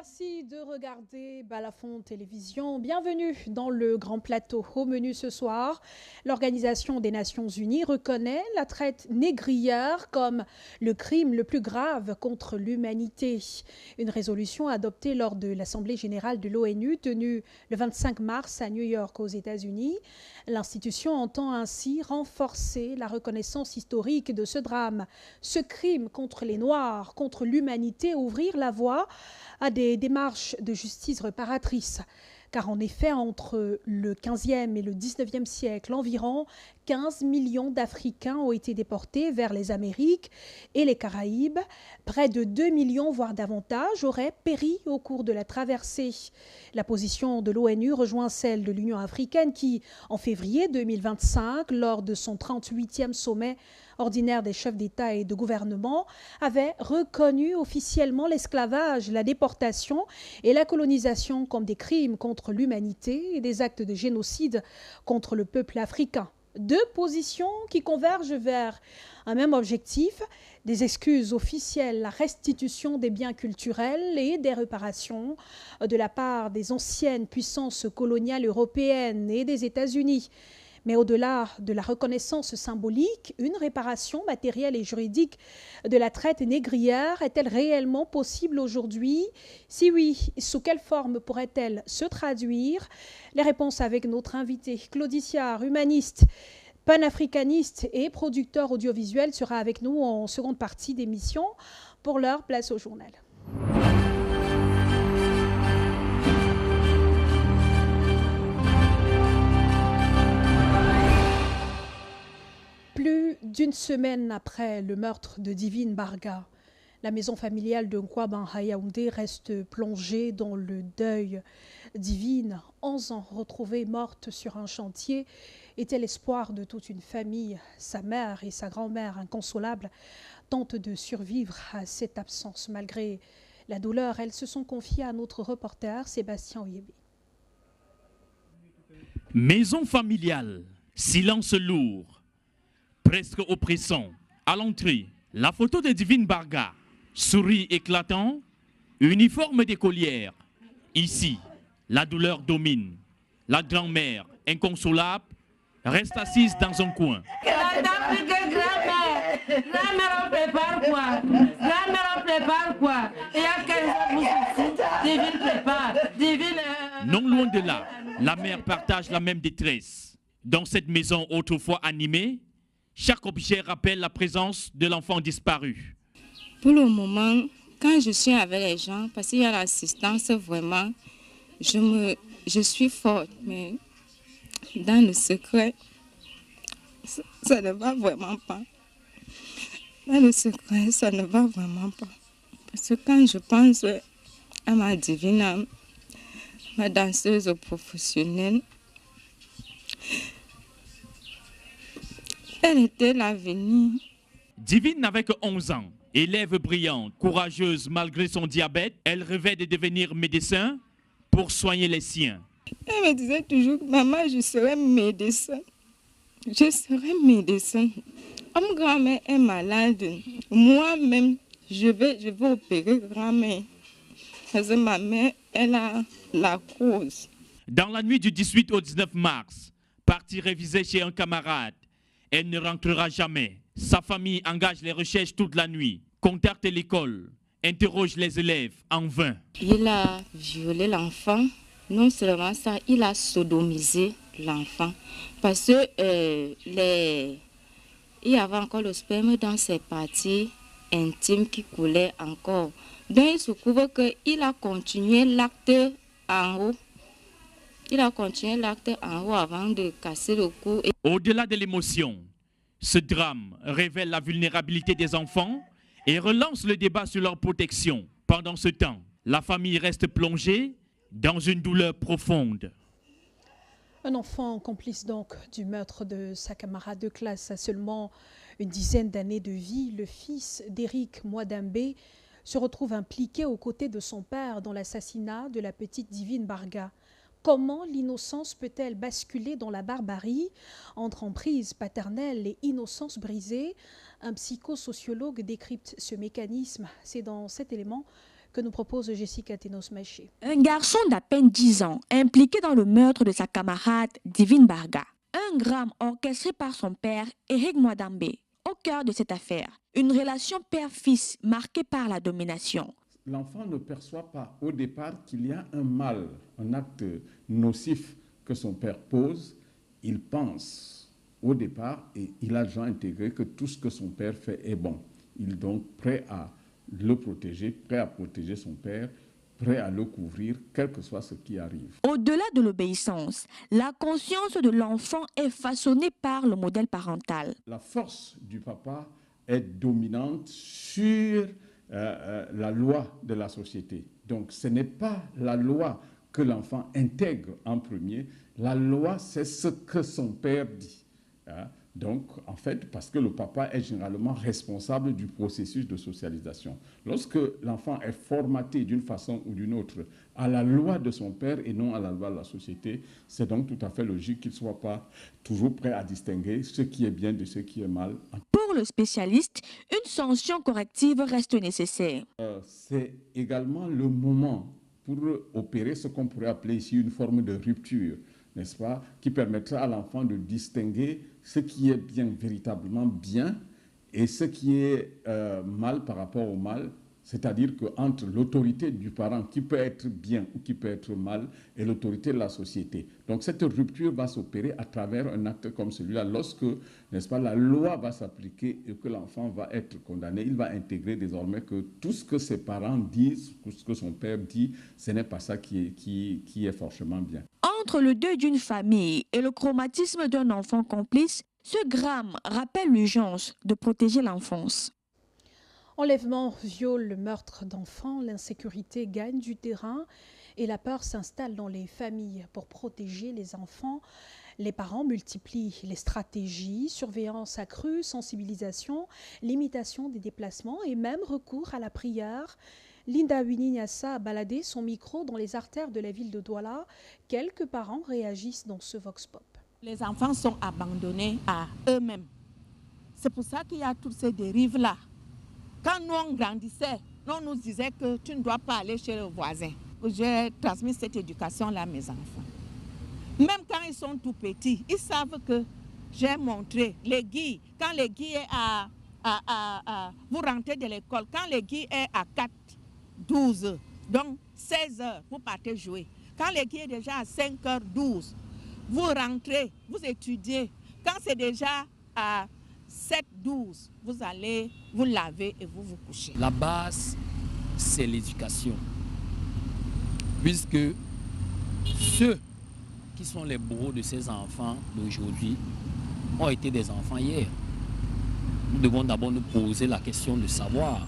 Merci de regarder Balafon Télévision. Bienvenue dans le Grand Plateau. Au menu ce soir, l'Organisation des Nations Unies reconnaît la traite négrière comme le crime le plus grave contre l'humanité. Une résolution adoptée lors de l'Assemblée générale de l'ONU tenue le 25 mars à New York aux États-Unis. L'institution entend ainsi renforcer la reconnaissance historique de ce drame, ce crime contre les Noirs, contre l'humanité, ouvrir la voie à des démarches de justice réparatrice. Car en effet, entre le 15e et le 19e siècle, environ 15 millions d'Africains ont été déportés vers les Amériques et les Caraïbes. Près de 2 millions, voire davantage, auraient péri au cours de la traversée. La position de l'ONU rejoint celle de l'Union africaine qui, en février 2025, lors de son 38e sommet ordinaire des chefs d'État et de gouvernement, avait reconnu officiellement l'esclavage, la déportation et la colonisation comme des crimes contre l'humanité et des actes de génocide contre le peuple africain. Deux positions qui convergent vers un même objectif, des excuses officielles, la restitution des biens culturels et des réparations de la part des anciennes puissances coloniales européennes et des États-Unis. Mais au-delà de la reconnaissance symbolique, une réparation matérielle et juridique de la traite négrière est-elle réellement possible aujourd'hui? Si oui, sous quelle forme pourrait-elle se traduire? Les réponses avec notre invité, Claudie Siard, humaniste, panafricaniste et producteur audiovisuel, sera avec nous en seconde partie d'émission. Pour l'heure, place au journal. Plus d'une semaine après le meurtre de Divine Barga, la maison familiale de Nkwaban à Yaoundé reste plongée dans le deuil. Divine, 11 ans, retrouvée morte sur un chantier, était l'espoir de toute une famille. Sa mère et sa grand-mère, inconsolables, tentent de survivre à cette absence. Malgré la douleur, elles se sont confiées à notre reporter Sébastien Oyébé. Maison familiale, silence lourd, presque oppressant. À l'entrée, la photo de Divine Barga, souris éclatant, uniforme d'écolière. Ici, la douleur domine. La grand-mère, inconsolable, reste assise dans un coin. Grand-mère, on prépare quoi? Grand-mère, on prépare quoi? Il y a 15 ans, Divine prépare. Divine. Non loin de là, la mère partage la même détresse. Dans cette maison autrefois animée, chaque objet rappelle la présence de l'enfant disparu. Pour le moment, quand je suis avec les gens, parce qu'il y a l'assistance, vraiment, je suis forte, mais dans le secret, ça ne va vraiment pas. Dans le secret, ça ne va vraiment pas. Parce que quand je pense à ma divine âme, ma danseuse professionnelle, elle était l'avenir. Divine n'avait que 11 ans. Élève brillante, courageuse malgré son diabète, elle rêvait de devenir médecin pour soigner les siens. Elle me disait toujours, maman, je serai médecin. Je serai médecin. Comme grand-mère est malade, moi-même, je vais opérer grand-mère. Parce que ma mère, elle a la cause. Dans la nuit du 18 au 19 mars, partie réviser chez un camarade, elle ne rentrera jamais. Sa famille engage les recherches toute la nuit, contacte l'école, interroge les élèves en vain. Il a violé l'enfant. Non seulement ça, il a sodomisé l'enfant. Parce que il y avait encore le sperme dans ses parties intimes qui coulaient encore. Donc il se trouve qu'il a continué l'acte en haut. Il a continué l'acte en haut avant de casser le cou. Au-delà de l'émotion, ce drame révèle la vulnérabilité des enfants et relance le débat sur leur protection. Pendant ce temps, la famille reste plongée dans une douleur profonde. Un enfant complice donc du meurtre de sa camarade de classe à seulement une dizaine d'années de vie, le fils d'Éric Mwadambé se retrouve impliqué aux côtés de son père dans l'assassinat de la petite Divine Barga. Comment l'innocence peut-elle basculer dans la barbarie entre emprise paternelle et innocence brisée? Un psychosociologue décrypte ce mécanisme. C'est dans cet élément que nous propose Jessica Tenos-Maché. Un garçon d'à peine 10 ans impliqué dans le meurtre de sa camarade Divine Barga. Un drame orchestré par son père, Eric Mwadambe. Au cœur de cette affaire, une relation père-fils marquée par la domination. L'enfant ne perçoit pas au départ qu'il y a un mal, un acte nocif que son père pose. Il pense au départ et il a déjà intégré que tout ce que son père fait est bon. Il est donc prêt à le protéger, prêt à protéger son père, prêt à le couvrir, quel que soit ce qui arrive. Au-delà de l'obéissance, la conscience de l'enfant est façonnée par le modèle parental. La force du papa est dominante sur la loi de la société. Donc ce n'est pas la loi que l'enfant intègre en premier, la loi c'est ce que son père dit. Donc, en fait, parce que le papa est généralement responsable du processus de socialisation. Lorsque l'enfant est formaté d'une façon ou d'une autre à la loi de son père et non à la loi de la société, c'est donc tout à fait logique qu'il ne soit pas toujours prêt à distinguer ce qui est bien de ce qui est mal. Pour le spécialiste, une sanction corrective reste nécessaire. C'est également le moment pour opérer ce qu'on pourrait appeler ici une forme de rupture, n'est-ce pas, qui permettra à l'enfant de distinguer ce qui est bien, véritablement bien, et ce qui est mal par rapport au mal, c'est-à-dire qu'entre l'autorité du parent qui peut être bien ou qui peut être mal et l'autorité de la société. Donc cette rupture va s'opérer à travers un acte comme celui-là. Lorsque, n'est-ce pas, la loi va s'appliquer et que l'enfant va être condamné, il va intégrer désormais que tout ce que ses parents disent, tout ce que son père dit, ce n'est pas ça qui est forcément bien. Entre le deuil d'une famille et le traumatisme d'un enfant complice, ce drame rappelle l'urgence de protéger l'enfance. Enlèvement, viol, meurtre d'enfants, l'insécurité gagne du terrain et la peur s'installe dans les familles. Pour protéger les enfants, les parents multiplient les stratégies, surveillance accrue, sensibilisation, limitation des déplacements et même recours à la prière. Linda Wininyassa a baladé son micro dans les artères de la ville de Douala. Quelques parents réagissent dans ce Vox Pop. Les enfants sont abandonnés à eux-mêmes. C'est pour ça qu'il y a toutes ces dérives-là. Quand nous on grandissait, on nous disait que tu ne dois pas aller chez le voisin. J'ai transmis cette éducation-là à mes enfants. Même quand ils sont tout petits, ils savent que j'ai montré l'aiguille. Quand l'aiguille est vous rentrez de l'école, quand l'aiguille est à 4, 12, donc 16 heures, vous partez jouer. Quand l'aiguille est déjà à 5 heures 12, vous rentrez, vous étudiez. Quand c'est déjà à 7, 12, vous allez vous laver et vous couchez. La base, c'est l'éducation. Puisque ceux qui sont les bourreaux de ces enfants d'aujourd'hui ont été des enfants hier. Nous devons d'abord nous poser la question de savoir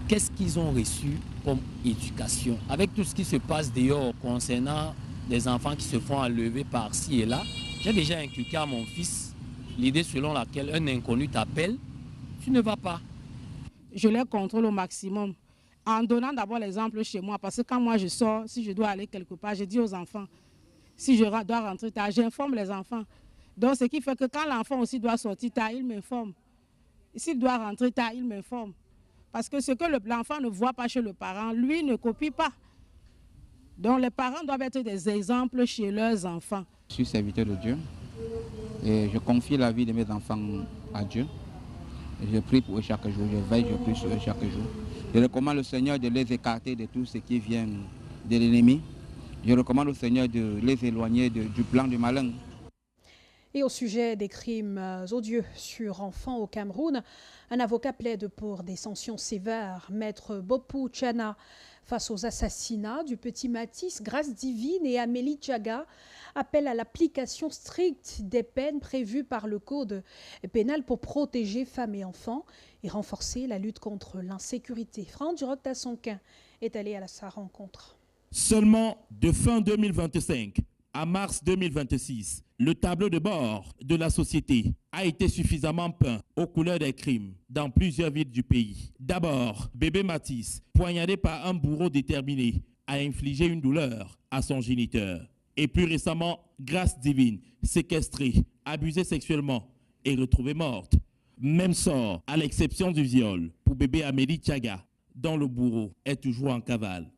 qu'est-ce qu'ils ont reçu comme éducation. Avec tout ce qui se passe dehors concernant des enfants qui se font enlever par-ci et là, j'ai déjà inculqué à mon fils l'idée selon laquelle un inconnu t'appelle, tu ne vas pas. Je les contrôle au maximum en donnant d'abord l'exemple chez moi. Parce que quand moi je sors, si je dois aller quelque part, je dis aux enfants, si je dois rentrer tard, j'informe les enfants. Donc ce qui fait que quand l'enfant aussi doit sortir tard, il m'informe. S'il doit rentrer tard, il m'informe. Parce que ce que l'enfant ne voit pas chez le parent, lui ne copie pas. Donc les parents doivent être des exemples chez leurs enfants. Je suis serviteur de Dieu et je confie la vie de mes enfants à Dieu. Et je prie pour eux chaque jour, je veille, je prie sur eux chaque jour. Je recommande au Seigneur de les écarter de tout ce qui vient de l'ennemi. Je recommande au Seigneur de les éloigner du plan du malin. Et au sujet des crimes odieux sur enfants au Cameroun, un avocat plaide pour des sanctions sévères. Maître Bopou Tchana, face aux assassinats du petit Matisse, Grâce Divine et Amélie Tchaga, appelle à l'application stricte des peines prévues par le Code pénal pour protéger femmes et enfants et renforcer la lutte contre l'insécurité. Franck Duroc-Tassonquin est allé à sa rencontre. Seulement de fin 2025 à mars 2026, le tableau de bord de la société a été suffisamment peint aux couleurs des crimes dans plusieurs villes du pays. D'abord, bébé Matisse, poignardé par un bourreau déterminé à infliger une douleur à son géniteur. Et plus récemment, Grâce Divine, séquestrée, abusée sexuellement et retrouvée morte. Même sort, à l'exception du viol, pour bébé Amélie Tchaga, dont le bourreau est toujours en cavale.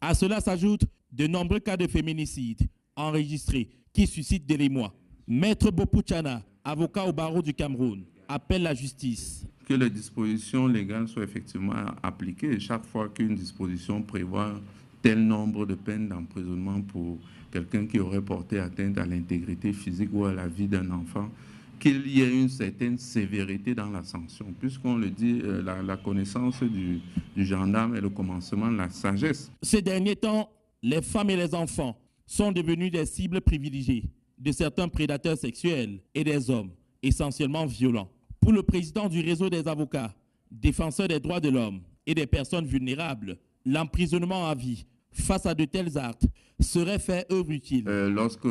À cela s'ajoutent de nombreux cas de féminicide enregistrés qui suscitent de l'émoi. Maître Bopouchana, avocat au barreau du Cameroun, appelle la justice. Que les dispositions légales soient effectivement appliquées. Chaque fois qu'une disposition prévoit tel nombre de peines d'emprisonnement pour quelqu'un qui aurait porté atteinte à l'intégrité physique ou à la vie d'un enfant, qu'il y ait une certaine sévérité dans la sanction. Puisqu'on le dit, la connaissance du gendarme est le commencement de la sagesse. Ces derniers temps, les femmes et les enfants sont devenus des cibles privilégiées de certains prédateurs sexuels et des hommes, essentiellement violents. Pour le président du réseau des avocats, défenseurs des droits de l'homme et des personnes vulnérables, l'emprisonnement à vie face à de tels actes serait fait œuvre utile. Lorsque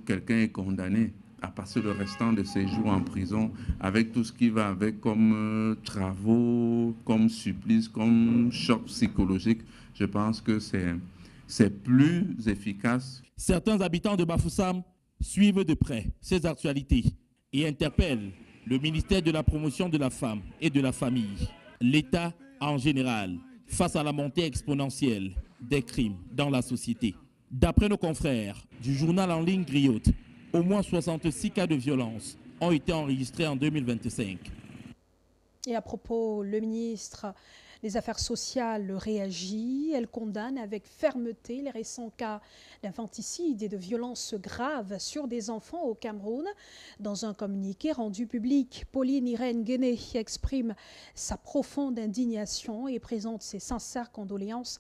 quelqu'un est condamné à passer le restant de ses jours en prison avec tout ce qui va avec comme travaux, comme supplices, comme choc psychologique, je pense que c'est plus efficace. Certains habitants de Bafoussam suivent de près ces actualités et interpellent le ministère de la Promotion de la Femme et de la Famille, l'État en général, face à la montée exponentielle des crimes dans la société. D'après nos confrères du journal en ligne Griotte, au moins 66 cas de violence ont été enregistrés en 2025. Et à propos, le ministre des Affaires sociales réagit. Elle condamne avec fermeté les récents cas d'infanticide et de violences graves sur des enfants au Cameroun. Dans un communiqué rendu public, Pauline Irène Guéné exprime sa profonde indignation et présente ses sincères condoléances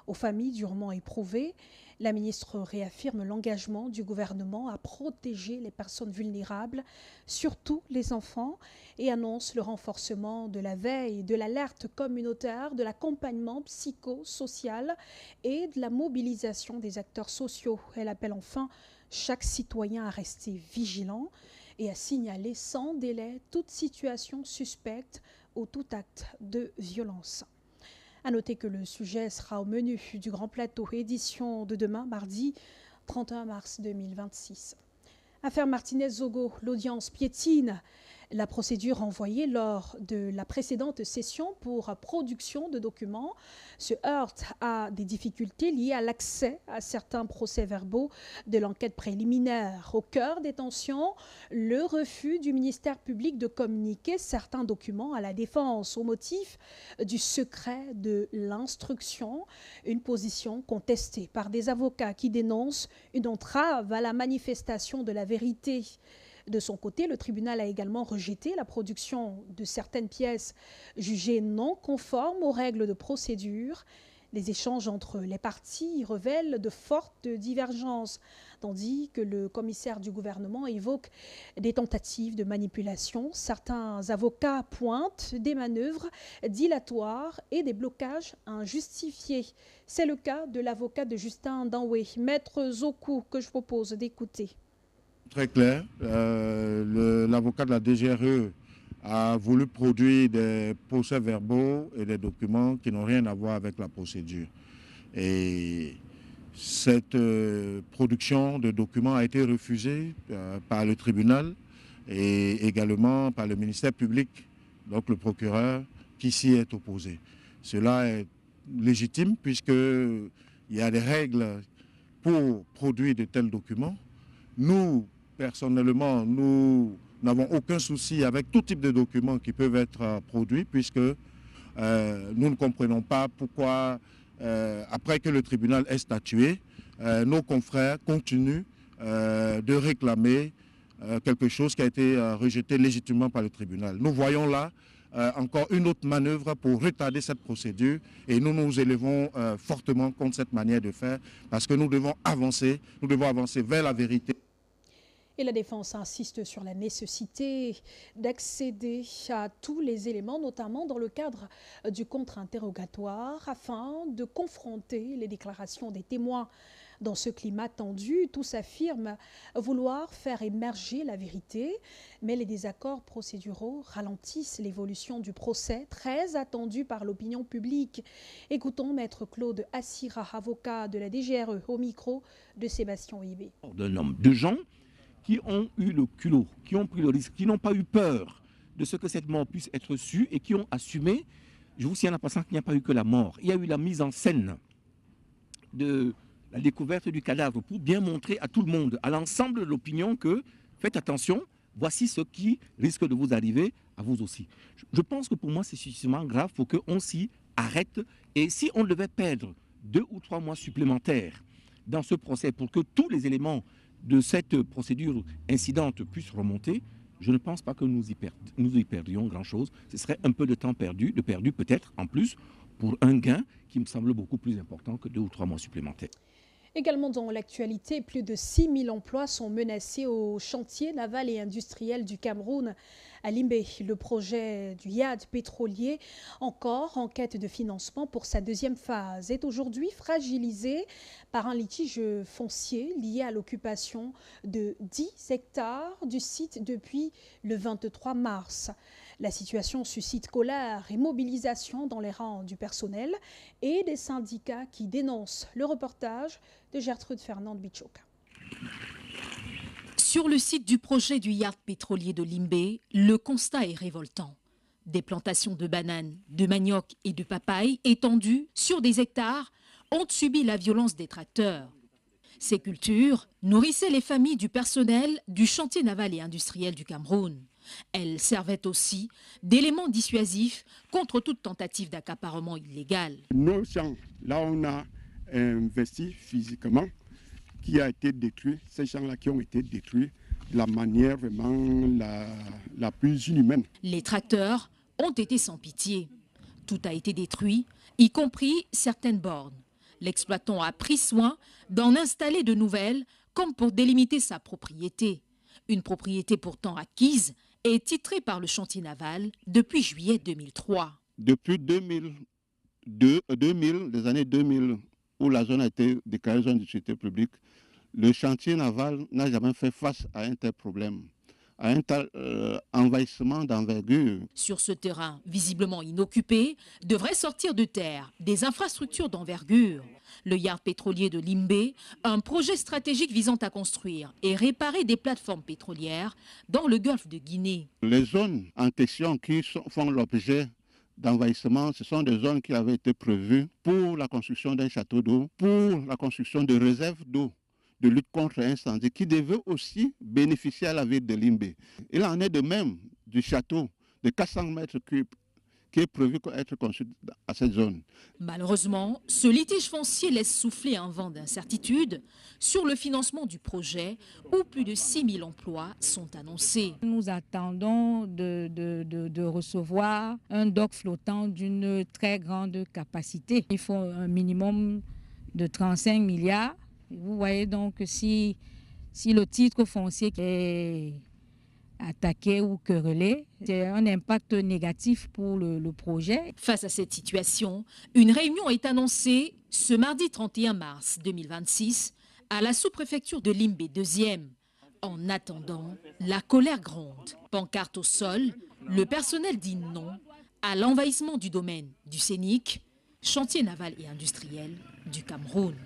aux familles durement éprouvées. La ministre réaffirme l'engagement du gouvernement à protéger les personnes vulnérables, surtout les enfants, et annonce le renforcement de la veille, de l'alerte communautaire, de l'accompagnement psychosocial et de la mobilisation des acteurs sociaux. Elle appelle enfin chaque citoyen à rester vigilant et à signaler sans délai toute situation suspecte ou tout acte de violence. À noter que le sujet sera au menu du Grand Plateau, édition de demain, mardi 31 mars 2026. Affaire Martinez-Zogo, l'audience piétine. La procédure renvoyée lors de la précédente session pour production de documents se heurte à des difficultés liées à l'accès à certains procès-verbaux de l'enquête préliminaire. Au cœur des tensions, le refus du ministère public de communiquer certains documents à la défense au motif du secret de l'instruction, une position contestée par des avocats qui dénoncent une entrave à la manifestation de la vérité. De son côté, le tribunal a également rejeté la production de certaines pièces jugées non conformes aux règles de procédure. Les échanges entre les parties révèlent de fortes divergences, tandis que le commissaire du gouvernement évoque des tentatives de manipulation. Certains avocats pointent des manœuvres dilatoires et des blocages injustifiés. C'est le cas de l'avocat de Justin Danwé, Maître Zoku, que je propose d'écouter. Très clair, l'avocat de la DGRE a voulu produire des procès-verbaux et des documents qui n'ont rien à voir avec la procédure. Et cette production de documents a été refusée par le tribunal et également par le ministère public, donc le procureur, qui s'y est opposé. Cela est légitime puisqu'il y a des règles pour produire de tels documents. Nous, personnellement, nous n'avons aucun souci avec tout type de documents qui peuvent être produits puisque nous ne comprenons pas pourquoi, après que le tribunal ait statué, nos confrères continuent de réclamer quelque chose qui a été rejeté légitimement par le tribunal. Nous voyons là encore une autre manœuvre pour retarder cette procédure et nous nous élevons fortement contre cette manière de faire parce que nous devons avancer vers la vérité. Et la défense insiste sur la nécessité d'accéder à tous les éléments, notamment dans le cadre du contre-interrogatoire, afin de confronter les déclarations des témoins. Dans ce climat tendu, tous affirment vouloir faire émerger la vérité, mais les désaccords procéduraux ralentissent l'évolution du procès, très attendu par l'opinion publique. Écoutons Maître Claude Assira, avocat de la DGRE, au micro de Sébastien Oibé. De gens qui ont eu le culot, qui ont pris le risque, qui n'ont pas eu peur de ce que cette mort puisse être sue et qui ont assumé je vous signale en passant qu'il n'y a pas eu que la mort. Il y a eu la mise en scène de la découverte du cadavre pour bien montrer à tout le monde, à l'ensemble de l'opinion que faites attention, voici ce qui risque de vous arriver à vous aussi. Je pense que pour moi c'est suffisamment grave pour qu'on s'y arrête. Et si on devait perdre 2 ou 3 mois supplémentaires dans ce procès pour que tous les éléments de cette procédure incidente puissent remonter, je ne pense pas que nous y perdions grand-chose. Ce serait un peu de temps perdu peut-être en plus pour un gain qui me semble beaucoup plus important que 2 ou 3 mois supplémentaires. Également dans l'actualité, plus de 6 000 emplois sont menacés au chantier naval et industriel du Cameroun à Limbé. Le projet du yard pétrolier, encore en quête de financement pour sa deuxième phase, est aujourd'hui fragilisé par un litige foncier lié à l'occupation de 10 hectares du site depuis le 23 mars. La situation suscite colère et mobilisation dans les rangs du personnel et des syndicats qui dénoncent. Le reportage de Gertrude Fernande-Bichoka. Sur le site du projet du yard pétrolier de Limbé, le constat est révoltant. Des plantations de bananes, de manioc et de papaye étendues sur des hectares ont subi la violence des tracteurs. Ces cultures nourrissaient les familles du personnel du chantier naval et industriel du Cameroun. Elles servaient aussi d'éléments dissuasifs contre toute tentative d'accaparement illégal. Nos champs, là on a investi physiquement, qui a été détruit, ces champs-là qui ont été détruits de la manière vraiment la plus inhumaine. Les tracteurs ont été sans pitié. Tout a été détruit, y compris certaines bornes. L'exploitant a pris soin d'en installer de nouvelles, comme pour délimiter sa propriété. Une propriété pourtant acquise et titrée par le chantier naval depuis juillet 2003. Depuis 2000, les années 2000, où la zone a été déclarée zone d'utilité publique, le chantier naval n'a jamais fait face à un tel problème, à un tel envahissement d'envergure. Sur ce terrain visiblement inoccupé, devraient sortir de terre des infrastructures d'envergure. Le yard pétrolier de Limbé, un projet stratégique visant à construire et réparer des plateformes pétrolières dans le golfe de Guinée. Les zones en question qui font l'objet d'envahissement, ce sont des zones qui avaient été prévues pour la construction d'un château d'eau, pour la construction de réserves d'eau, de lutte contre l'incendie, qui devaient aussi bénéficier à la ville de Limbé. Il en est de même du château de 400 mètres cubes qui est prévu être construit à cette zone. Malheureusement, ce litige foncier laisse souffler un vent d'incertitude sur le financement du projet où plus de 6 000 emplois sont annoncés. Nous attendons de recevoir un dock flottant d'une très grande capacité. Il faut un minimum de 35 milliards. Vous voyez donc si le titre foncier est attaqué ou querellé, c'est un impact négatif pour le projet. Face à cette situation, une réunion est annoncée ce mardi 31 mars 2026 à la sous-préfecture de Limbé 2e. En attendant, la colère gronde. Pancarte au sol, le personnel dit non à l'envahissement du domaine du CENIC, chantier naval et industriel du Cameroun.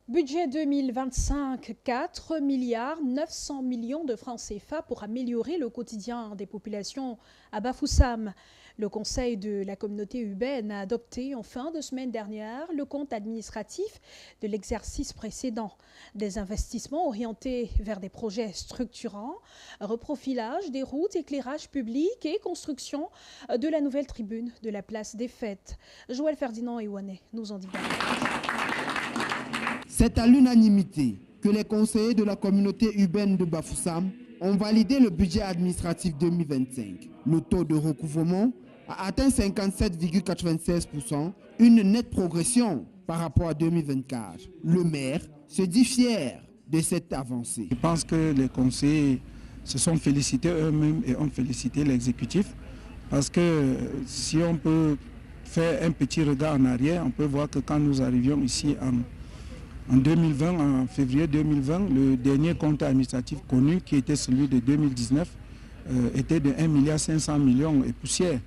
Budget 2025, 4 milliards 900 millions de francs CFA pour améliorer le quotidien des populations à Bafoussam. Le Conseil de la communauté urbaine a adopté en fin de semaine dernière le compte administratif de l'exercice précédent. Des investissements orientés vers des projets structurants, reprofilage des routes, éclairage public et construction de la nouvelle tribune de la place des Fêtes. Joël Ferdinand Ewané nous en dit davantage. C'est à l'unanimité que les conseillers de la communauté urbaine de Bafoussam ont validé le budget administratif 2025. Le taux de recouvrement a atteint 57,96%, une nette progression par rapport à 2024. Le maire se dit fier de cette avancée. Je pense que les conseillers se sont félicités eux-mêmes et ont félicité l'exécutif parce que si on peut faire un petit regard en arrière, on peut voir que quand nous arrivions ici en 2020, en février 2020, le dernier compte administratif connu, qui était celui de 2019, était de 1,5 milliard et poussière.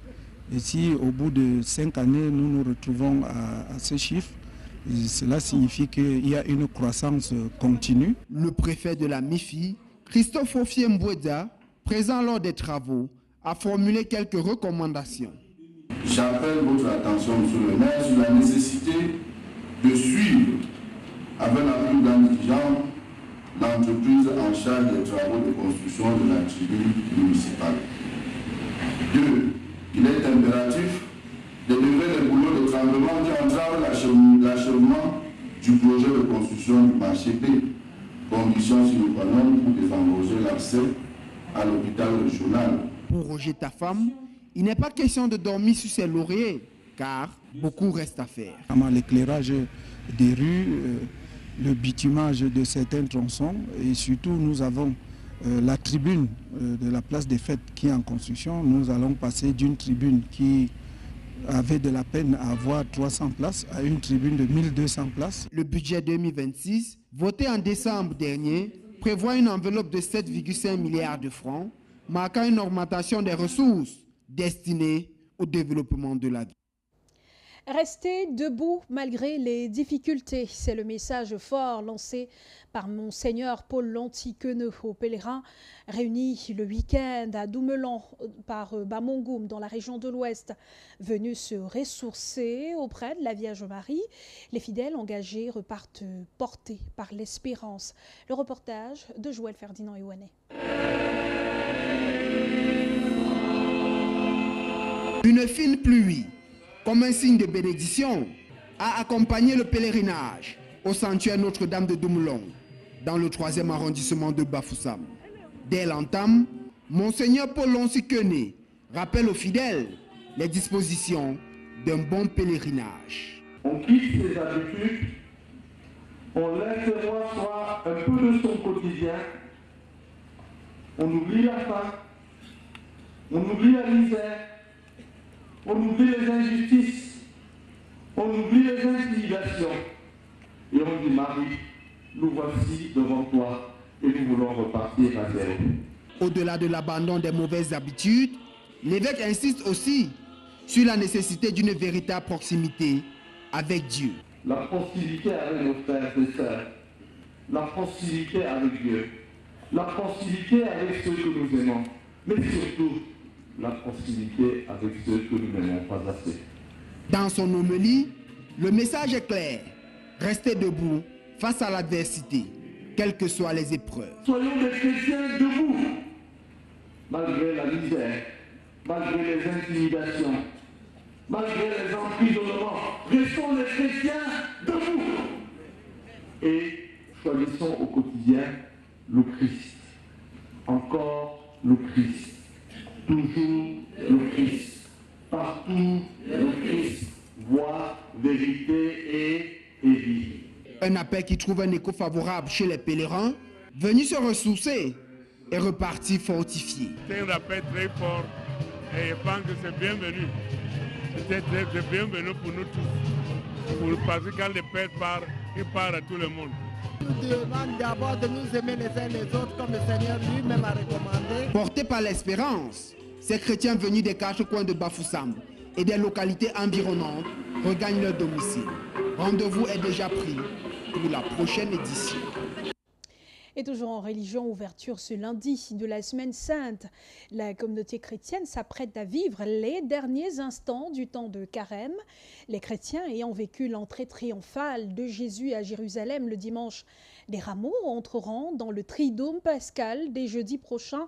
Et si au bout de 5 années, nous nous retrouvons à ces chiffres, cela signifie qu'il y a une croissance continue. Le préfet de la MIFI, Christophe Ofié-Mboueda, présent lors des travaux, a formulé quelques recommandations. j'appelle votre attention, monsieur le maire, sur la nécessité de suivre avec la plus grande diligence l'entreprise en charge des travaux de construction de la tribune municipale. 2. Il est impératif de lever les boulots de tremblement qui entravent l'achèvement du projet de construction du marché B, condition sine qua non pour désengager l'accès à l'hôpital régional. Pour Roger Tafam, il n'est pas question de dormir sur ses lauriers, car beaucoup reste à faire. L'éclairage des rues, le bitumage de certains tronçons et surtout nous avons la tribune de la place des fêtes qui est en construction. Nous allons passer d'une tribune qui avait de la peine à avoir 300 places à une tribune de 1200 places. Le budget 2026, voté en décembre dernier, prévoit une enveloppe de 7,5 milliards de francs, marquant une augmentation des ressources destinées au développement de la ville. Rester debout malgré les difficultés, c'est le message fort lancé par Monseigneur Paul Lantiqueneux aux pèlerins réunis le week-end à Doumelan par Bamongoum dans la région de l'Ouest. Venus se ressourcer auprès de la Vierge Marie, les fidèles engagés repartent portés par l'espérance. Le reportage de Joël Ferdinand Iwanet. Une fine pluie, comme un signe de bénédiction, a accompagné le pèlerinage au sanctuaire Notre-Dame de Doumelan, dans le 3e arrondissement de Bafoussam. Dès l'entame, Monseigneur Paul Lantiqueneux rappelle aux fidèles les dispositions d'un bon pèlerinage. On quitte ses habitudes, on laisse voir un peu de son quotidien, on oublie la faim, on oublie la misère, on oublie les injustices, on oublie les intimidations. Et on dit, Marie, nous voici devant toi et nous voulons repartir à zéro. Au-delà de l'abandon des mauvaises habitudes, l'évêque insiste aussi sur la nécessité d'une véritable proximité avec Dieu. La proximité avec nos frères et sœurs, la proximité avec Dieu, la proximité avec ceux que nous aimons, mais surtout la proximité avec ceux que nous n'aimons pas assez. Dans son homélie, le message est clair. Restez debout face à l'adversité, quelles que soient les épreuves. Soyons des chrétiens debout, malgré la misère, malgré les intimidations, malgré les emprisonnements. Restons les chrétiens debout. Et choisissons au quotidien le Christ. Encore le Christ. Toujours le Christ. Partout le Christ. Voix, vérité et vie. Un appel qui trouve un écho favorable chez les pèlerins, venus se ressourcer et repartir fortifiés. C'est un appel très fort et je pense que c'est bienvenu. C'est bienvenu pour nous tous. Parce que quand le Père part, il part à tout le monde. Nous demandons d'abord de nous aimer les uns les autres comme le Seigneur lui-même a recommandé. Portés par l'espérance, ces chrétiens venus des 4 coins de Bafoussam et des localités environnantes regagnent leur domicile. Rendez-vous est déjà pris pour la prochaine édition. Et toujours en religion, ouverture ce lundi de la Semaine Sainte. La communauté chrétienne s'apprête à vivre les derniers instants du temps de Carême. Les chrétiens ayant vécu l'entrée triomphale de Jésus à Jérusalem le dimanche des Rameaux entreront dans le Triduum pascal dès jeudi prochain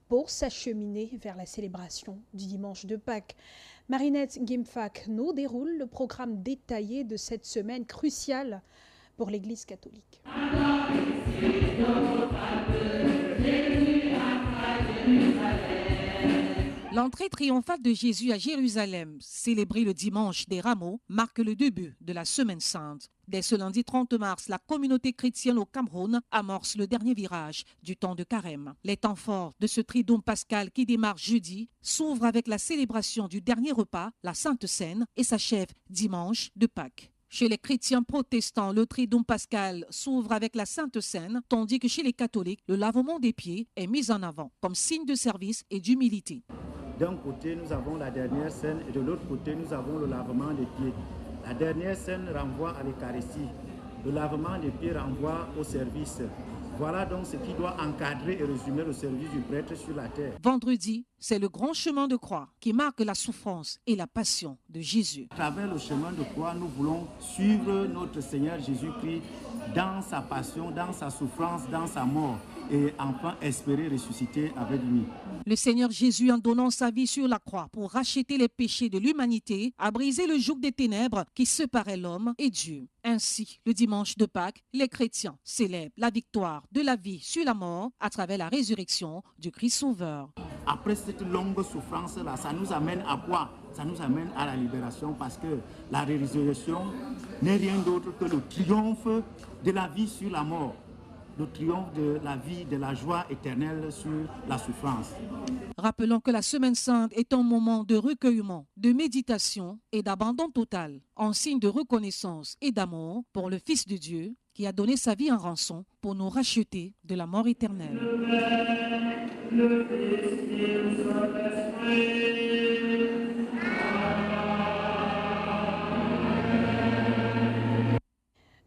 pour s'acheminer vers la célébration du dimanche de Pâques. Marinette Gimfak nous déroule le programme détaillé de cette semaine cruciale pour l'Église catholique. L'entrée triomphale de Jésus à Jérusalem, célébrée le dimanche des Rameaux, marque le début de la Semaine Sainte. Dès ce lundi 30 mars, la communauté chrétienne au Cameroun amorce le dernier virage du temps de Carême. Les temps forts de ce Triduum pascal qui démarre jeudi s'ouvrent avec la célébration du dernier repas, la Sainte Seine, et s'achève dimanche de Pâques. Chez les chrétiens protestants, le Triduum pascal s'ouvre avec la Sainte Seine, tandis que chez les catholiques, le lavement des pieds est mis en avant comme signe de service et d'humilité. D'un côté, nous avons la dernière scène et de l'autre côté, nous avons le lavement des pieds. La dernière scène renvoie à l'Eucharistie. Le lavement des pieds renvoie au service Voilà donc ce qui doit encadrer et résumer le service du prêtre sur la terre. Vendredi, c'est le grand chemin de croix qui marque la souffrance et la passion de Jésus. À travers le chemin de croix, nous voulons suivre notre Seigneur Jésus-Christ dans sa passion, dans sa souffrance, dans sa mort et enfin espérer ressusciter avec lui. Le Seigneur Jésus, en donnant sa vie sur la croix pour racheter les péchés de l'humanité, a brisé le joug des ténèbres qui séparait l'homme et Dieu. Ainsi, le dimanche de Pâques, les chrétiens célèbrent la victoire de la vie sur la mort à travers la résurrection du Christ Sauveur. Après cette longue souffrance-là, ça nous amène à quoi? Ça nous amène à la libération parce que la résurrection n'est rien d'autre que le triomphe de la vie sur la mort. Le triomphe de la vie, de la joie éternelle sur la souffrance. Rappelons que la Semaine Sainte est un moment de recueillement, de méditation et d'abandon total, en signe de reconnaissance et d'amour pour le Fils de Dieu qui a donné sa vie en rançon pour nous racheter de la mort éternelle.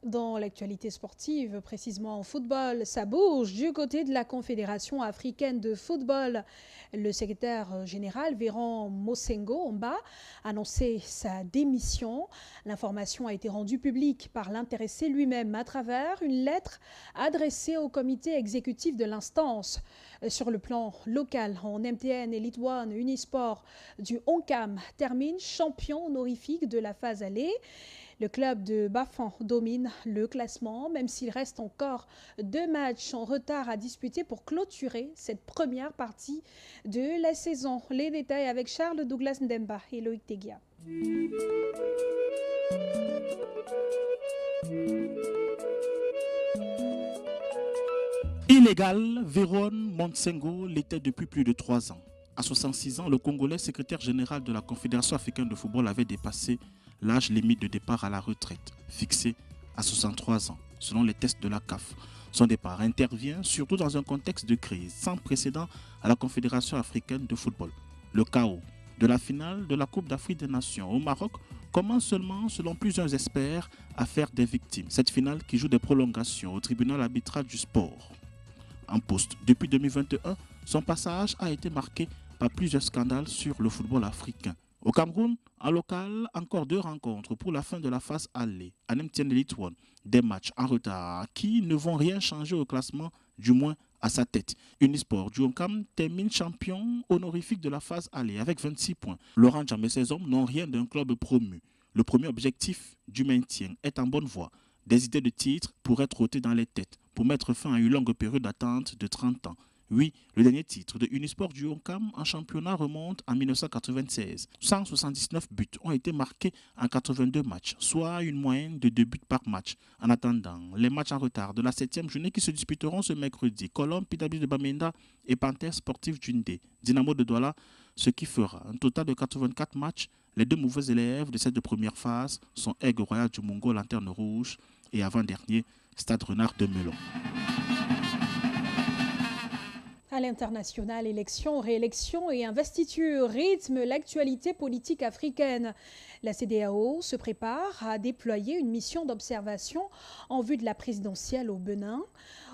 Dans l'actualité sportive, précisément en football, ça bouge du côté de la Confédération africaine de football. Le secrétaire général Véran Mosengo Omba a annoncé sa démission. L'information a été rendue publique par l'intéressé lui-même à travers une lettre adressée au comité exécutif de l'instance. Sur le plan local, en MTN Elite One, Unisport du Oncam termine champion honorifique de la phase allée. Le club de Bafan domine le classement, même s'il reste encore 2 matchs en retard à disputer pour clôturer cette première partie de la saison. Les détails avec Charles Douglas Ndemba et Loïc Tegia. Illégal, Véron Mosengo l'était depuis plus de 3 ans. À 66 ans, le Congolais secrétaire général de la Confédération africaine de football avait dépassé l'âge limite de départ à la retraite, fixé à 63 ans, selon les tests de la CAF. Son départ intervient surtout dans un contexte de crise sans précédent à la Confédération africaine de football. Le chaos de la finale de la Coupe d'Afrique des Nations au Maroc commence seulement, selon plusieurs experts, à faire des victimes. Cette finale qui joue des prolongations au tribunal arbitral du sport. En poste depuis 2021, son passage a été marqué par plusieurs scandales sur le football africain. Au Cameroun, en local, encore 2 rencontres pour la fin de la phase aller en MTN Elite One. Des matchs en retard qui ne vont rien changer au classement, du moins à sa tête. Unisport du Oncam termine champion honorifique de la phase aller avec 26 points. Laurent Jambe et ses hommes n'ont rien d'un club promu. Le premier objectif du maintien est en bonne voie. Des idées de titres pourraient trotter dans les têtes pour mettre fin à une longue période d'attente de 30 ans. Oui, le dernier titre de Unisport du Oncam en championnat remonte en 1996. 179 buts ont été marqués en 82 matchs, soit une moyenne de 2 buts par match. En attendant, les matchs en retard de la 7e journée qui se disputeront ce mercredi, Colombe, PW de Bamenda et Panthère Sportif d'Undé, Dynamo de Douala, ce qui fera un total de 84 matchs. Les 2 mauvais élèves de cette première phase sont Aigle Royal du Mongo, Lanterne Rouge et avant-dernier, Stade Renard de Melon. À l'international, élections, réélections et investitures rythment l'actualité politique africaine. La CEDEAO se prépare à déployer une mission d'observation en vue de la présidentielle au Bénin.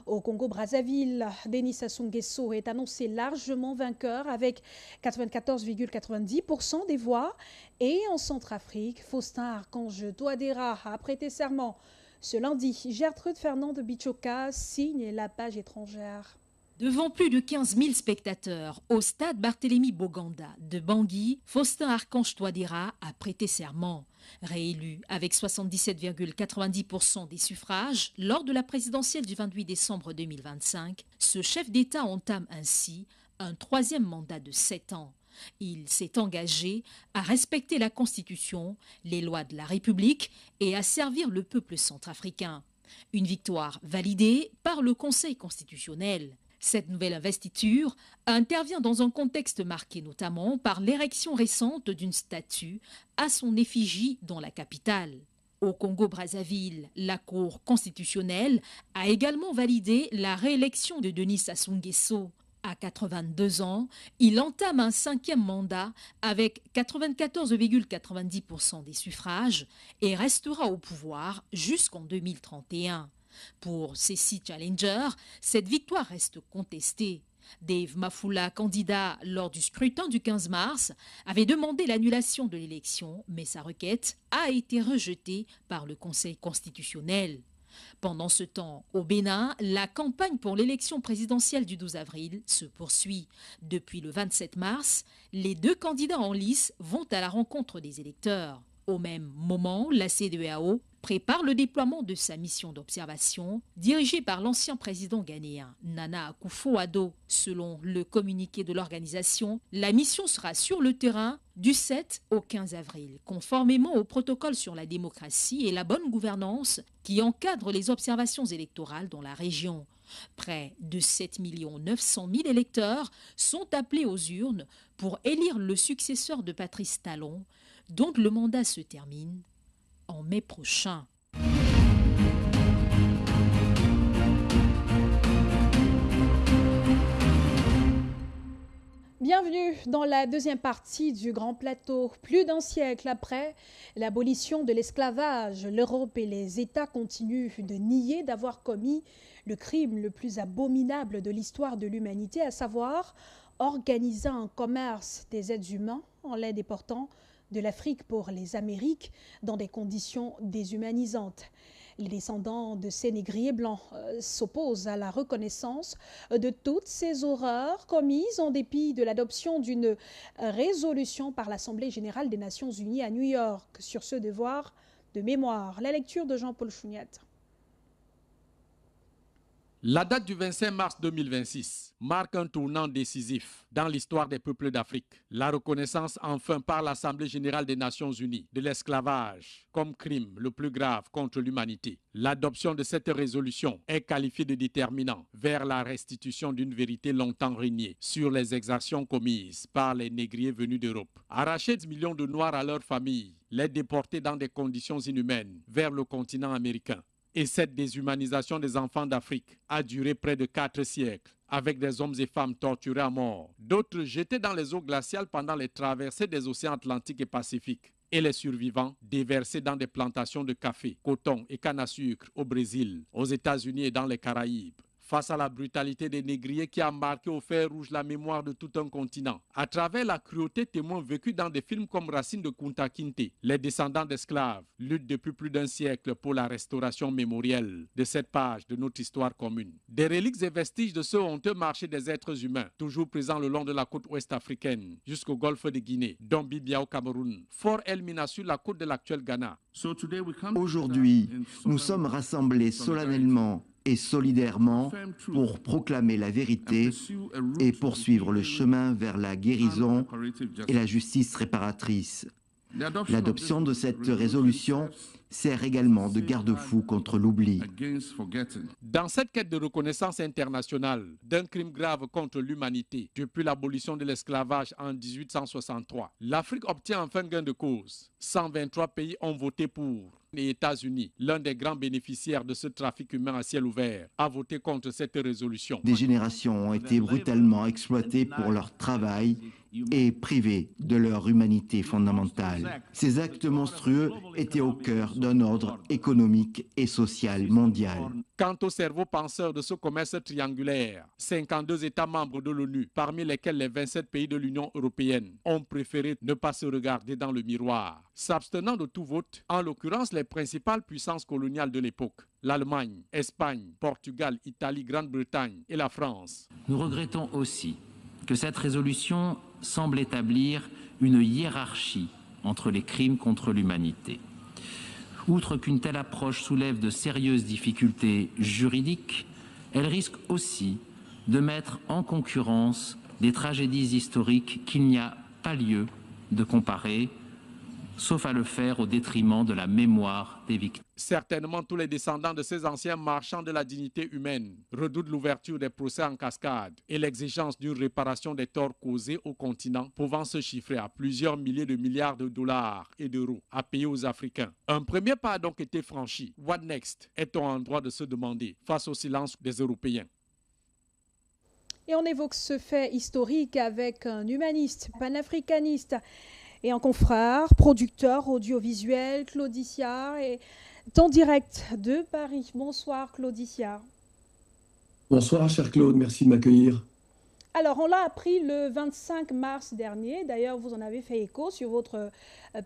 Au Congo-Brazzaville, Denis Sassou Nguesso est annoncé largement vainqueur avec 94,90% des voix. Et en Centrafrique, Faustin Archange Touadéra a prêté serment. Ce lundi, Gertrude Fernande Bichoka signe la page étrangère. Devant plus de 15 000 spectateurs au stade Barthélemy Boganda de Bangui, Faustin Archange Touadéra a prêté serment. Réélu avec 77,90% des suffrages lors de la présidentielle du 28 décembre 2025, ce chef d'État entame ainsi un 3e mandat de 7 ans. Il s'est engagé à respecter la Constitution, les lois de la République et à servir le peuple centrafricain. Une victoire validée par le Conseil constitutionnel. Cette nouvelle investiture intervient dans un contexte marqué notamment par l'érection récente d'une statue à son effigie dans la capitale. Au Congo-Brazzaville, la Cour constitutionnelle a également validé la réélection de Denis Sassou Nguesso. À 82 ans, il entame un 5e mandat avec 94,90% des suffrages et restera au pouvoir jusqu'en 2031. Pour ces 6 challengers, cette victoire reste contestée. Dave Mafula, candidat lors du scrutin du 15 mars, avait demandé l'annulation de l'élection, mais sa requête a été rejetée par le Conseil constitutionnel. Pendant ce temps, au Bénin, la campagne pour l'élection présidentielle du 12 avril se poursuit. Depuis le 27 mars, les 2 candidats en lice vont à la rencontre des électeurs. Au même moment, la CEDEAO prépare le déploiement de sa mission d'observation dirigée par l'ancien président ghanéen Nana Akufo-Addo. Selon le communiqué de l'organisation, la mission sera sur le terrain du 7 au 15 avril, conformément au protocole sur la démocratie et la bonne gouvernance qui encadre les observations électorales dans la région. Près de 7 900 000 électeurs sont appelés aux urnes pour élire le successeur de Patrice Talon, dont le mandat se termine en mai prochain. Bienvenue dans la deuxième partie du Grand Plateau. Plus d'un siècle après l'abolition de l'esclavage, l'Europe et les États continuent de nier d'avoir commis le crime le plus abominable de l'histoire de l'humanité, à savoir organiser un commerce des êtres humains en les déportant de l'Afrique pour les Amériques dans des conditions déshumanisantes. Les descendants de ces négriers blancs s'opposent à la reconnaissance de toutes ces horreurs commises en dépit de l'adoption d'une résolution par l'Assemblée générale des Nations unies à New York sur ce devoir de mémoire. La lecture de Jean-Paul Chouniat. La date du 25 mars 2026 marque un tournant décisif dans l'histoire des peuples d'Afrique. La reconnaissance enfin par l'Assemblée générale des Nations unies de l'esclavage comme crime le plus grave contre l'humanité. L'adoption de cette résolution est qualifiée de déterminant vers la restitution d'une vérité longtemps régnée sur les exactions commises par les négriers venus d'Europe. Arracher 10 millions de Noirs à leurs familles, les déporter dans des conditions inhumaines vers le continent américain. Et cette déshumanisation des enfants d'Afrique a duré près de 4 siècles, avec des hommes et femmes torturés à mort, d'autres jetés dans les eaux glaciales pendant les traversées des océans Atlantique et Pacifique, et les survivants déversés dans des plantations de café, coton et canne à sucre au Brésil, aux États-Unis et dans les Caraïbes. Face à la brutalité des négriers qui a marqué au fer rouge la mémoire de tout un continent, à travers la cruauté témoin vécue dans des films comme Racine de Kunta Kinte, les descendants d'esclaves luttent depuis plus d'un siècle pour la restauration mémorielle de cette page de notre histoire commune. Des reliques et vestiges de ce honteux marché des êtres humains, toujours présents le long de la côte ouest africaine, jusqu'au golfe de Guinée, dont Bibia au Cameroun, Fort El Mina sur la côte de l'actuel Ghana. Aujourd'hui, nous sommes rassemblés solennellement et solidairement pour proclamer la vérité et poursuivre le chemin vers la guérison et la justice réparatrice. L'adoption de cette résolution sert également de garde-fou contre l'oubli. Dans cette quête de reconnaissance internationale d'un crime grave contre l'humanité depuis l'abolition de l'esclavage en 1863, l'Afrique obtient enfin gain de cause. 123 pays ont voté pour. Les États-Unis, l'un des grands bénéficiaires de ce trafic humain à ciel ouvert, a voté contre cette résolution. Des générations ont été brutalement exploitées pour leur travail et privées de leur humanité fondamentale. Ces actes monstrueux étaient au cœur d'un ordre économique et social mondial. Quant au cerveau penseur de ce commerce triangulaire, 52 États membres de l'ONU, parmi lesquels les 27 pays de l'Union européenne, ont préféré ne pas se regarder dans le miroir, s'abstenant de tout vote, en l'occurrence les principales puissances coloniales de l'époque, l'Allemagne, Espagne, Portugal, Italie, Grande-Bretagne et la France. Nous regrettons aussi que cette résolution semble établir une hiérarchie entre les crimes contre l'humanité. Outre qu'une telle approche soulève de sérieuses difficultés juridiques, elle risque aussi de mettre en concurrence des tragédies historiques qu'il n'y a pas lieu de comparer, sauf à le faire au détriment de la mémoire des victimes. Certainement, tous les descendants de ces anciens marchands de la dignité humaine redoutent l'ouverture des procès en cascade et l'exigence d'une réparation des torts causés au continent pouvant se chiffrer à plusieurs milliers de milliards de dollars et d'euros à payer aux Africains. Un premier pas a donc été franchi. What next? Est-on en droit de se demander face au silence des Européens? Et on évoque ce fait historique avec un humaniste, panafricaniste et un confrère, producteur audiovisuel, Claude Issard. Et En direct de Paris. Bonsoir Claudicia. Bonsoir cher Claude, merci de m'accueillir. Alors, on l'a appris le 25 mars dernier. D'ailleurs, vous en avez fait écho sur votre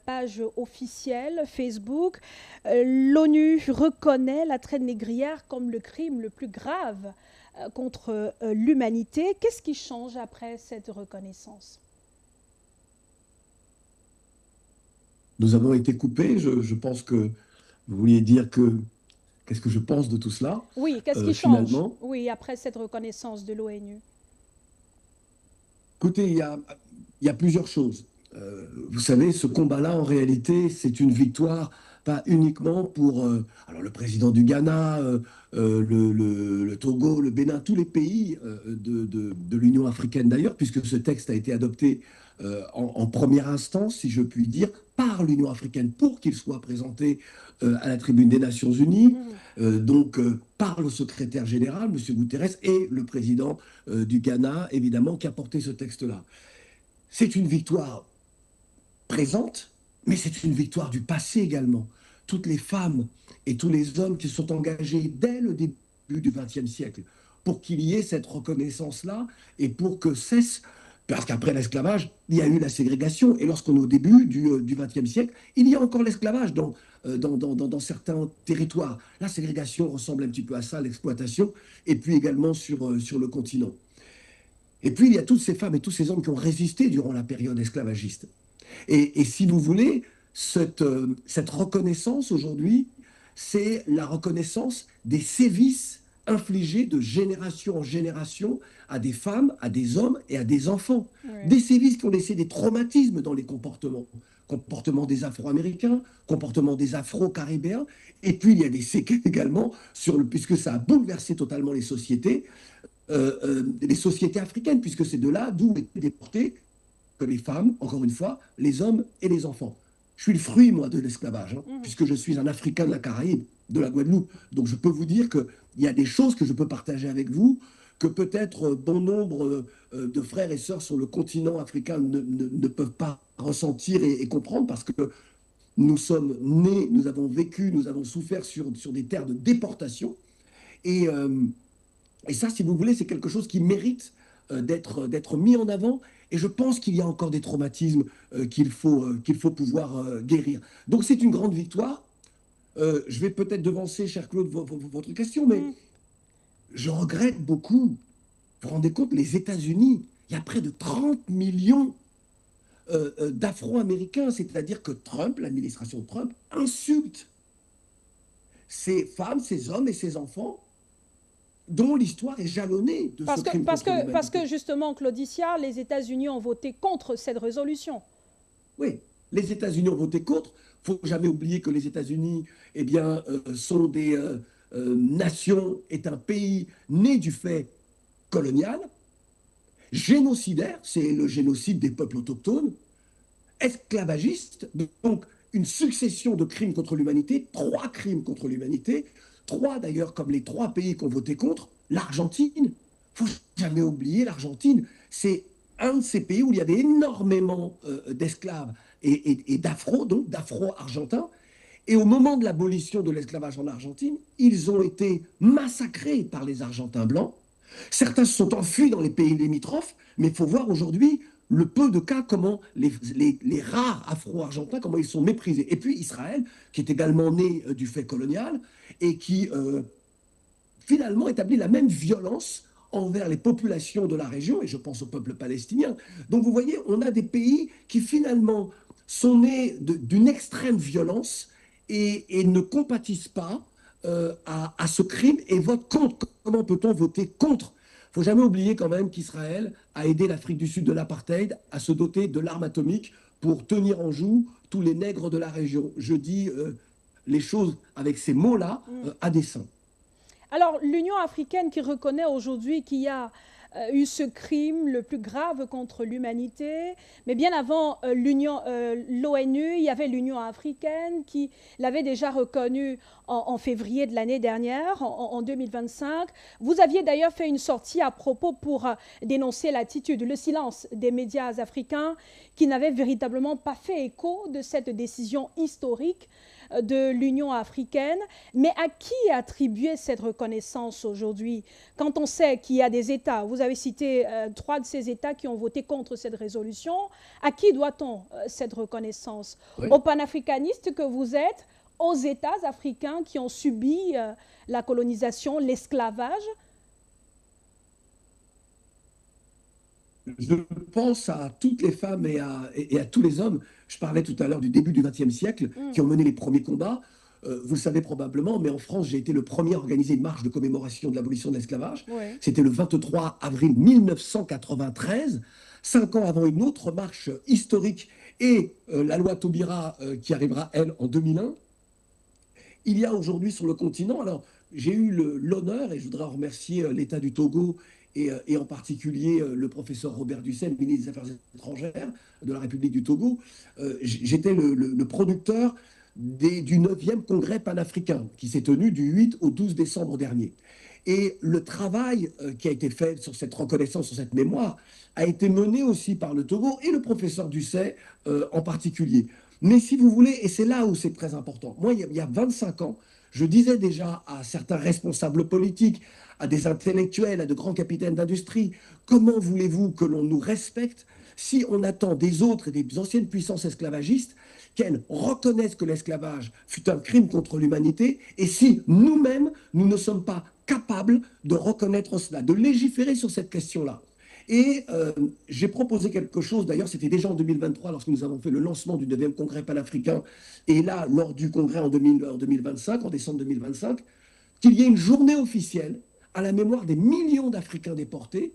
page officielle Facebook. L'ONU reconnaît la traite négrière comme le crime le plus grave contre l'humanité. Qu'est-ce qui change après cette reconnaissance? Nous avons été coupés. Je pense que vous vouliez dire qu'est-ce que je pense de tout cela? Oui, qu'est-ce qui change? Oui, après cette reconnaissance de l'ONU. Écoutez, il y a plusieurs choses. Vous savez, ce combat-là, en réalité, c'est une victoire, pas uniquement pour alors le président du Ghana, le Togo, le Bénin, tous les pays de l'Union africaine d'ailleurs, puisque ce texte a été adopté en première instance, si je puis dire, par l'Union africaine pour qu'il soit présenté à la tribune des Nations Unies, par le secrétaire général, M. Guterres, et le président du Ghana, évidemment, qui a porté ce texte-là. C'est une victoire présente, mais c'est une victoire du passé également. Toutes les femmes et tous les hommes qui sont engagés dès le début du XXe siècle pour qu'il y ait cette reconnaissance-là et pour que cesse... Parce qu'après l'esclavage, il y a eu la ségrégation. Et lorsqu'on est au début du XXe siècle, il y a encore l'esclavage dans certains territoires. La ségrégation ressemble un petit peu à ça, l'exploitation, et puis également sur le continent. Et puis il y a toutes ces femmes et tous ces hommes qui ont résisté durant la période esclavagiste. Et si vous voulez, cette reconnaissance aujourd'hui, c'est la reconnaissance des sévices infligés de génération en génération à des femmes, à des hommes et à des enfants. Ouais. Des sévices qui ont laissé des traumatismes dans les comportements. Comportement des Afro-Américains, comportement des Afro-Caribéens. Et puis, il y a des séquelles également, puisque ça a bouleversé totalement les sociétés africaines, puisque c'est de là d'où étaient déportés que les femmes, encore une fois, les hommes et les enfants. Je suis le fruit, moi, de l'esclavage, puisque je suis un Africain de la Caraïbe, de la Guadeloupe. Donc, je peux vous dire qu'il y a des choses que je peux partager avec vous, que peut-être bon nombre de frères et sœurs sur le continent africain ne peuvent pas ressentir et comprendre, parce que nous sommes nés, nous avons vécu, nous avons souffert sur des terres de déportation. Et ça, si vous voulez, c'est quelque chose qui mérite d'être mis en avant. Et je pense qu'il y a encore des traumatismes qu'il faut pouvoir guérir. Donc c'est une grande victoire. Je vais peut-être devancer, cher Claude, votre question, mais je regrette beaucoup. Vous vous rendez compte, les États-Unis, il y a près de 30 millions d'Afro-Américains, c'est-à-dire que Trump, l'administration de Trump, insulte ces femmes, ces hommes et ces enfants dont l'histoire est jalonnée de ce crime contre l'humanité. Parce que justement, Claudicia, les États-Unis ont voté contre cette résolution. Oui, les États-Unis ont voté contre. Il ne faut jamais oublier que les États-Unis sont des nations, est un pays né du fait colonial, génocidaire, c'est le génocide des peuples autochtones, esclavagiste, donc une succession de crimes contre l'humanité, 3 crimes contre l'humanité, 3 d'ailleurs comme les 3 pays qui ont voté contre, l'Argentine. Il ne faut jamais oublier l'Argentine, c'est un de ces pays où il y avait énormément d'esclaves et d'afro, donc d'afro-argentins. Et au moment de l'abolition de l'esclavage en Argentine, ils ont été massacrés par les Argentins blancs. Certains se sont enfuis dans les pays limitrophes, mais il faut voir aujourd'hui le peu de cas, comment les rares afro-argentins, comment ils sont méprisés. Et puis Israël, qui est également né du fait colonial, et qui finalement établit la même violence envers les populations de la région, et je pense au peuple palestinien. Donc vous voyez, on a des pays qui finalement sont nés d'une extrême violence et ne compatissent pas à ce crime et votent contre. Comment peut-on voter contre ? Il ne faut jamais oublier quand même qu'Israël a aidé l'Afrique du Sud de l'apartheid à se doter de l'arme atomique pour tenir en joue tous les nègres de la région. Je dis les choses avec ces mots-là à dessein. Alors, l'Union africaine qui reconnaît aujourd'hui qu'il y a eu ce crime le plus grave contre l'humanité. Mais bien avant l'ONU, il y avait l'Union africaine qui l'avait déjà reconnu en février de l'année dernière, en 2025. Vous aviez d'ailleurs fait une sortie à propos pour dénoncer l'attitude, le silence des médias africains qui n'avaient véritablement pas fait écho de cette décision historique de l'Union africaine. Mais à qui attribuer cette reconnaissance aujourd'hui quand on sait qu'il y a des États, vous avez cité 3 de ces États qui ont voté contre cette résolution, à qui doit-on cette reconnaissance? Oui. Aux panafricanistes que vous êtes, aux États africains qui ont subi la colonisation, l'esclavage? Je pense à toutes les femmes et à tous les hommes. Je parlais tout à l'heure du début du XXe siècle, qui ont mené les premiers combats. Vous le savez probablement, mais en France, j'ai été le premier à organiser une marche de commémoration de l'abolition de l'esclavage. Ouais. C'était le 23 avril 1993, 5 ans avant une autre marche historique et la loi Taubira qui arrivera, elle, en 2001. Il y a aujourd'hui sur le continent, alors j'ai eu l'honneur, et je voudrais remercier l'État du Togo et en particulier le professeur Robert Dussel, ministre des Affaires étrangères de la République du Togo. J'étais le producteur du 9e congrès panafricain qui s'est tenu du 8 au 12 décembre dernier. Et le travail qui a été fait sur cette reconnaissance, sur cette mémoire, a été mené aussi par le Togo et le professeur Dussel en particulier. Mais si vous voulez, et c'est là où c'est très important, moi, il y a 25 ans, je disais déjà à certains responsables politiques, à des intellectuels, à de grands capitaines d'industrie, comment voulez-vous que l'on nous respecte si on attend des autres et des anciennes puissances esclavagistes qu'elles reconnaissent que l'esclavage fut un crime contre l'humanité, et si nous-mêmes, nous ne sommes pas capables de reconnaître cela, de légiférer sur cette question-là. Et j'ai proposé quelque chose, d'ailleurs c'était déjà en 2023 lorsque nous avons fait le lancement du 9e congrès panafricain, et là, lors du congrès en 2025, en décembre 2025, qu'il y ait une journée officielle à la mémoire des millions d'Africains déportés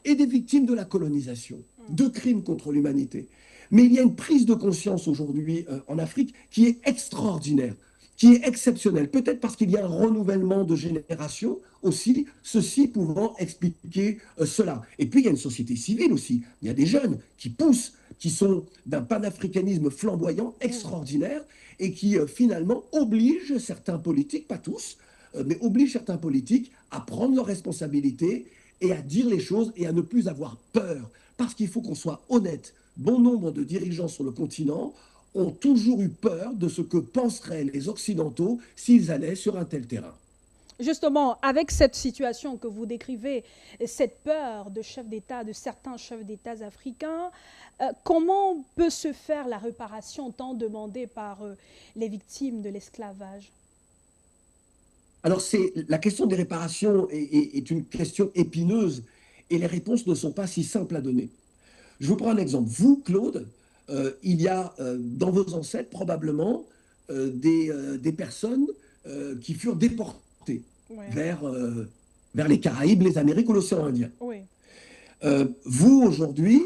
et des victimes de la colonisation, de crimes contre l'humanité. Mais il y a une prise de conscience aujourd'hui en Afrique qui est extraordinaire, qui est exceptionnelle, peut-être parce qu'il y a un renouvellement de génération aussi, ceci pouvant expliquer cela. Et puis il y a une société civile aussi, il y a des jeunes qui poussent, qui sont d'un panafricanisme flamboyant, extraordinaire, et qui finalement obligent certains politiques, pas tous, mais obligent certains politiques à prendre leurs responsabilités et à dire les choses et à ne plus avoir peur. Parce qu'il faut qu'on soit honnête. Bon nombre de dirigeants sur le continent ont toujours eu peur de ce que penseraient les Occidentaux s'ils allaient sur un tel terrain. Justement, avec cette situation que vous décrivez, cette peur de chefs d'État, de certains chefs d'État africains, comment peut se faire la réparation tant demandée par les victimes de l'esclavage? Alors, la question des réparations est une question épineuse et les réponses ne sont pas si simples à donner. Je vous prends un exemple. Vous, Claude, il y a dans vos ancêtres probablement des personnes qui furent déportées vers les Caraïbes, les Amériques ou l'océan Indien. Oui. Vous, aujourd'hui,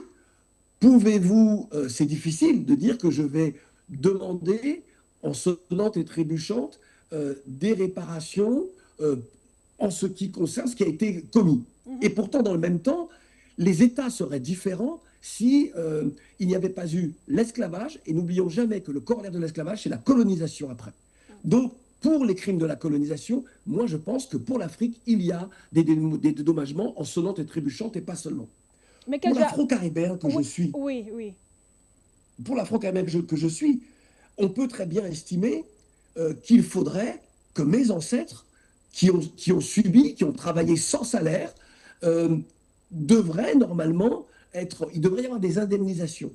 pouvez-vous, c'est difficile de dire que je vais demander, en sonnant et trébuchant, des réparations en ce qui concerne ce qui a été commis. Et pourtant, dans le même temps, les États seraient différents si il n'y avait pas eu l'esclavage, et n'oublions jamais que le corollaire de l'esclavage, c'est la colonisation après. Donc, pour les crimes de la colonisation, moi je pense que pour l'Afrique, il y a des dédommagements en sonnant et trébuchant, et pas seulement. Mais pour l'Afro-Caribéen que je suis, pour l'Afro-Caribéen que je suis, on peut très bien estimer qu'il faudrait que mes ancêtres, qui ont subi, qui ont travaillé sans salaire, devraient normalement il devrait y avoir des indemnisations.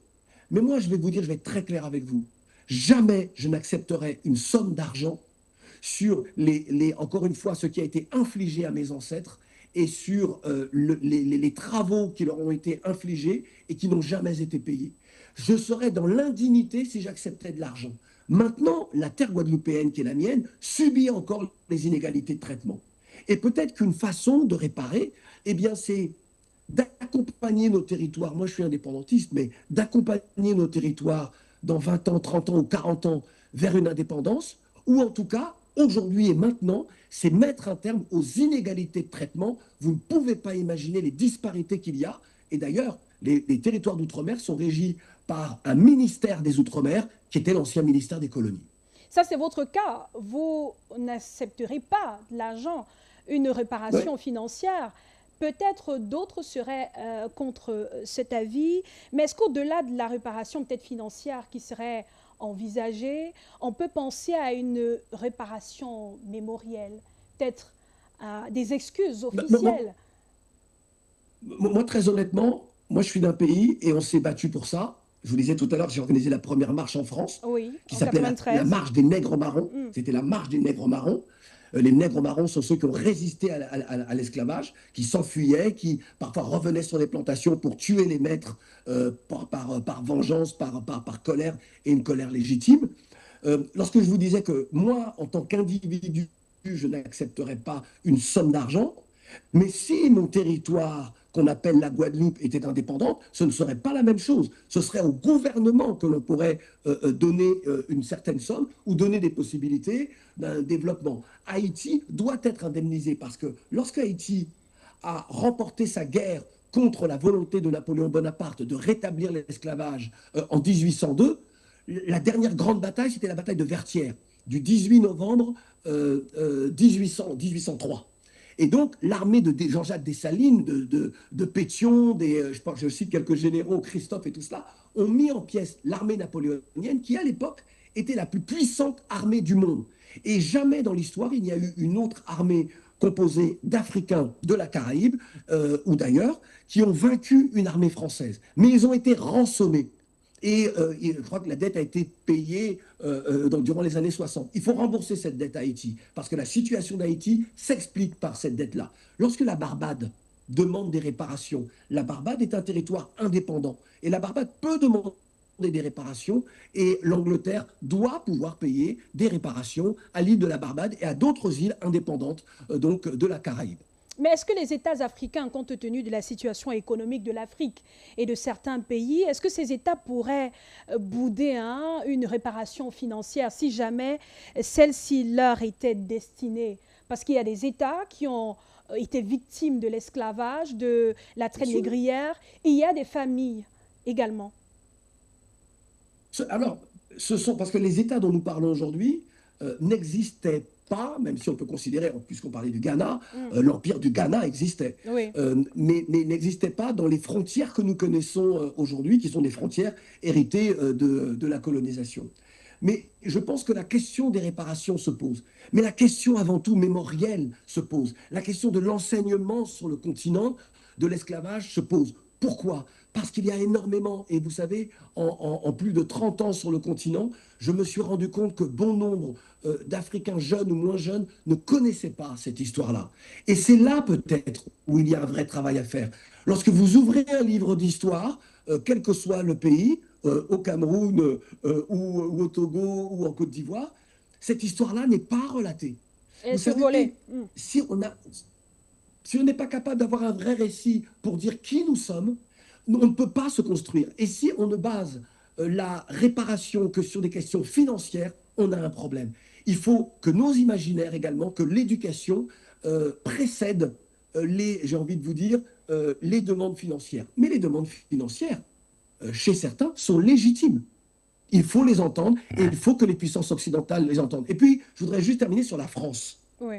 Mais moi, je vais vous dire, je vais être très clair avec vous. Jamais je n'accepterai une somme d'argent sur, encore une fois, ce qui a été infligé à mes ancêtres et sur les travaux qui leur ont été infligés et qui n'ont jamais été payés. Je serais dans l'indignité si j'acceptais de l'argent. Maintenant, la terre guadeloupéenne, qui est la mienne, subit encore les inégalités de traitement. Et peut-être qu'une façon de réparer, eh bien, c'est d'accompagner nos territoires, moi je suis indépendantiste, mais d'accompagner nos territoires dans 20 ans, 30 ans ou 40 ans vers une indépendance, ou en tout cas aujourd'hui et maintenant, c'est mettre un terme aux inégalités de traitement. Vous ne pouvez pas imaginer les disparités qu'il y a. Et d'ailleurs, les territoires d'outre-mer sont régis par un ministère des Outre-mer qui était l'ancien ministère des colonies. Ça, c'est votre cas. Vous n'accepterez pas de l'argent, une réparation financière. Peut-être d'autres seraient contre cet avis. Mais est-ce qu'au-delà de la réparation peut-être financière qui serait envisagée, on peut penser à une réparation mémorielle, peut-être des excuses officielles? Moi, très honnêtement, moi, je suis d'un pays et on s'est battu pour ça. Je vous disais tout à l'heure, j'ai organisé la première marche en France, qui s'appelait la marche des nègres marrons. C'était la marche des nègres marrons. Les nègres marrons sont ceux qui ont résisté à l'esclavage, qui s'enfuyaient, qui parfois revenaient sur les plantations pour tuer les maîtres par vengeance, par colère, et une colère légitime. Lorsque je vous disais que moi, en tant qu'individu, je n'accepterais pas une somme d'argent, mais si mon territoire, qu'on appelle la Guadeloupe, était indépendante, ce ne serait pas la même chose. Ce serait au gouvernement que l'on pourrait donner une certaine somme ou donner des possibilités d'un développement. Haïti doit être indemnisé parce que lorsque Haïti a remporté sa guerre contre la volonté de Napoléon Bonaparte de rétablir l'esclavage en 1802, la dernière grande bataille, c'était la bataille de Vertières, du 18 novembre 1803. Et donc, l'armée de Jean-Jacques Dessalines, de Pétion, je cite quelques généraux, Christophe et tout cela, ont mis en pièces l'armée napoléonienne qui, à l'époque, était la plus puissante armée du monde. Et jamais dans l'histoire, il n'y a eu une autre armée composée d'Africains de la Caraïbe ou d'ailleurs, qui ont vaincu une armée française. Mais ils ont été rançonnés. Et je crois que la dette a été payée durant les années 60. Il faut rembourser cette dette à Haïti, parce que la situation d'Haïti s'explique par cette dette-là. Lorsque la Barbade demande des réparations, la Barbade est un territoire indépendant. Et la Barbade peut demander des réparations, et l'Angleterre doit pouvoir payer des réparations à l'île de la Barbade et à d'autres îles indépendantes donc de la Caraïbe. Mais est-ce que les États africains, compte tenu de la situation économique de l'Afrique et de certains pays, est-ce que ces États pourraient bouder une réparation financière si jamais celle-ci leur était destinée? Parce qu'il y a des États qui ont été victimes de l'esclavage, de la traite négrière, et il y a des familles également. Alors, parce que les États dont nous parlons aujourd'hui n'existaient pas, même si on peut considérer, puisqu'on parlait du Ghana, l'empire du Ghana existait, mais n'existait pas dans les frontières que nous connaissons aujourd'hui, qui sont des frontières héritées de la colonisation. Mais je pense que la question des réparations se pose. Mais la question avant tout mémorielle se pose. La question de l'enseignement sur le continent de l'esclavage se pose. Pourquoi ? Parce qu'il y a énormément, et vous savez, en plus de 30 ans sur le continent, je me suis rendu compte que bon nombre d'Africains jeunes ou moins jeunes ne connaissaient pas cette histoire-là. Et c'est là peut-être où il y a un vrai travail à faire. Lorsque vous ouvrez un livre d'histoire, quel que soit le pays, au Cameroun ou au Togo ou en Côte d'Ivoire, cette histoire-là n'est pas relatée. Et c'est volé. Si on n'est pas capable d'avoir un vrai récit pour dire qui nous sommes, on ne peut pas se construire. Et si on ne base la réparation que sur des questions financières, on a un problème. Il faut que nos imaginaires également, que l'éducation précède j'ai envie de vous dire, les demandes financières. Mais les demandes financières, chez certains, sont légitimes. Il faut les entendre et il faut que les puissances occidentales les entendent. Et puis, je voudrais juste terminer sur la France. Oui.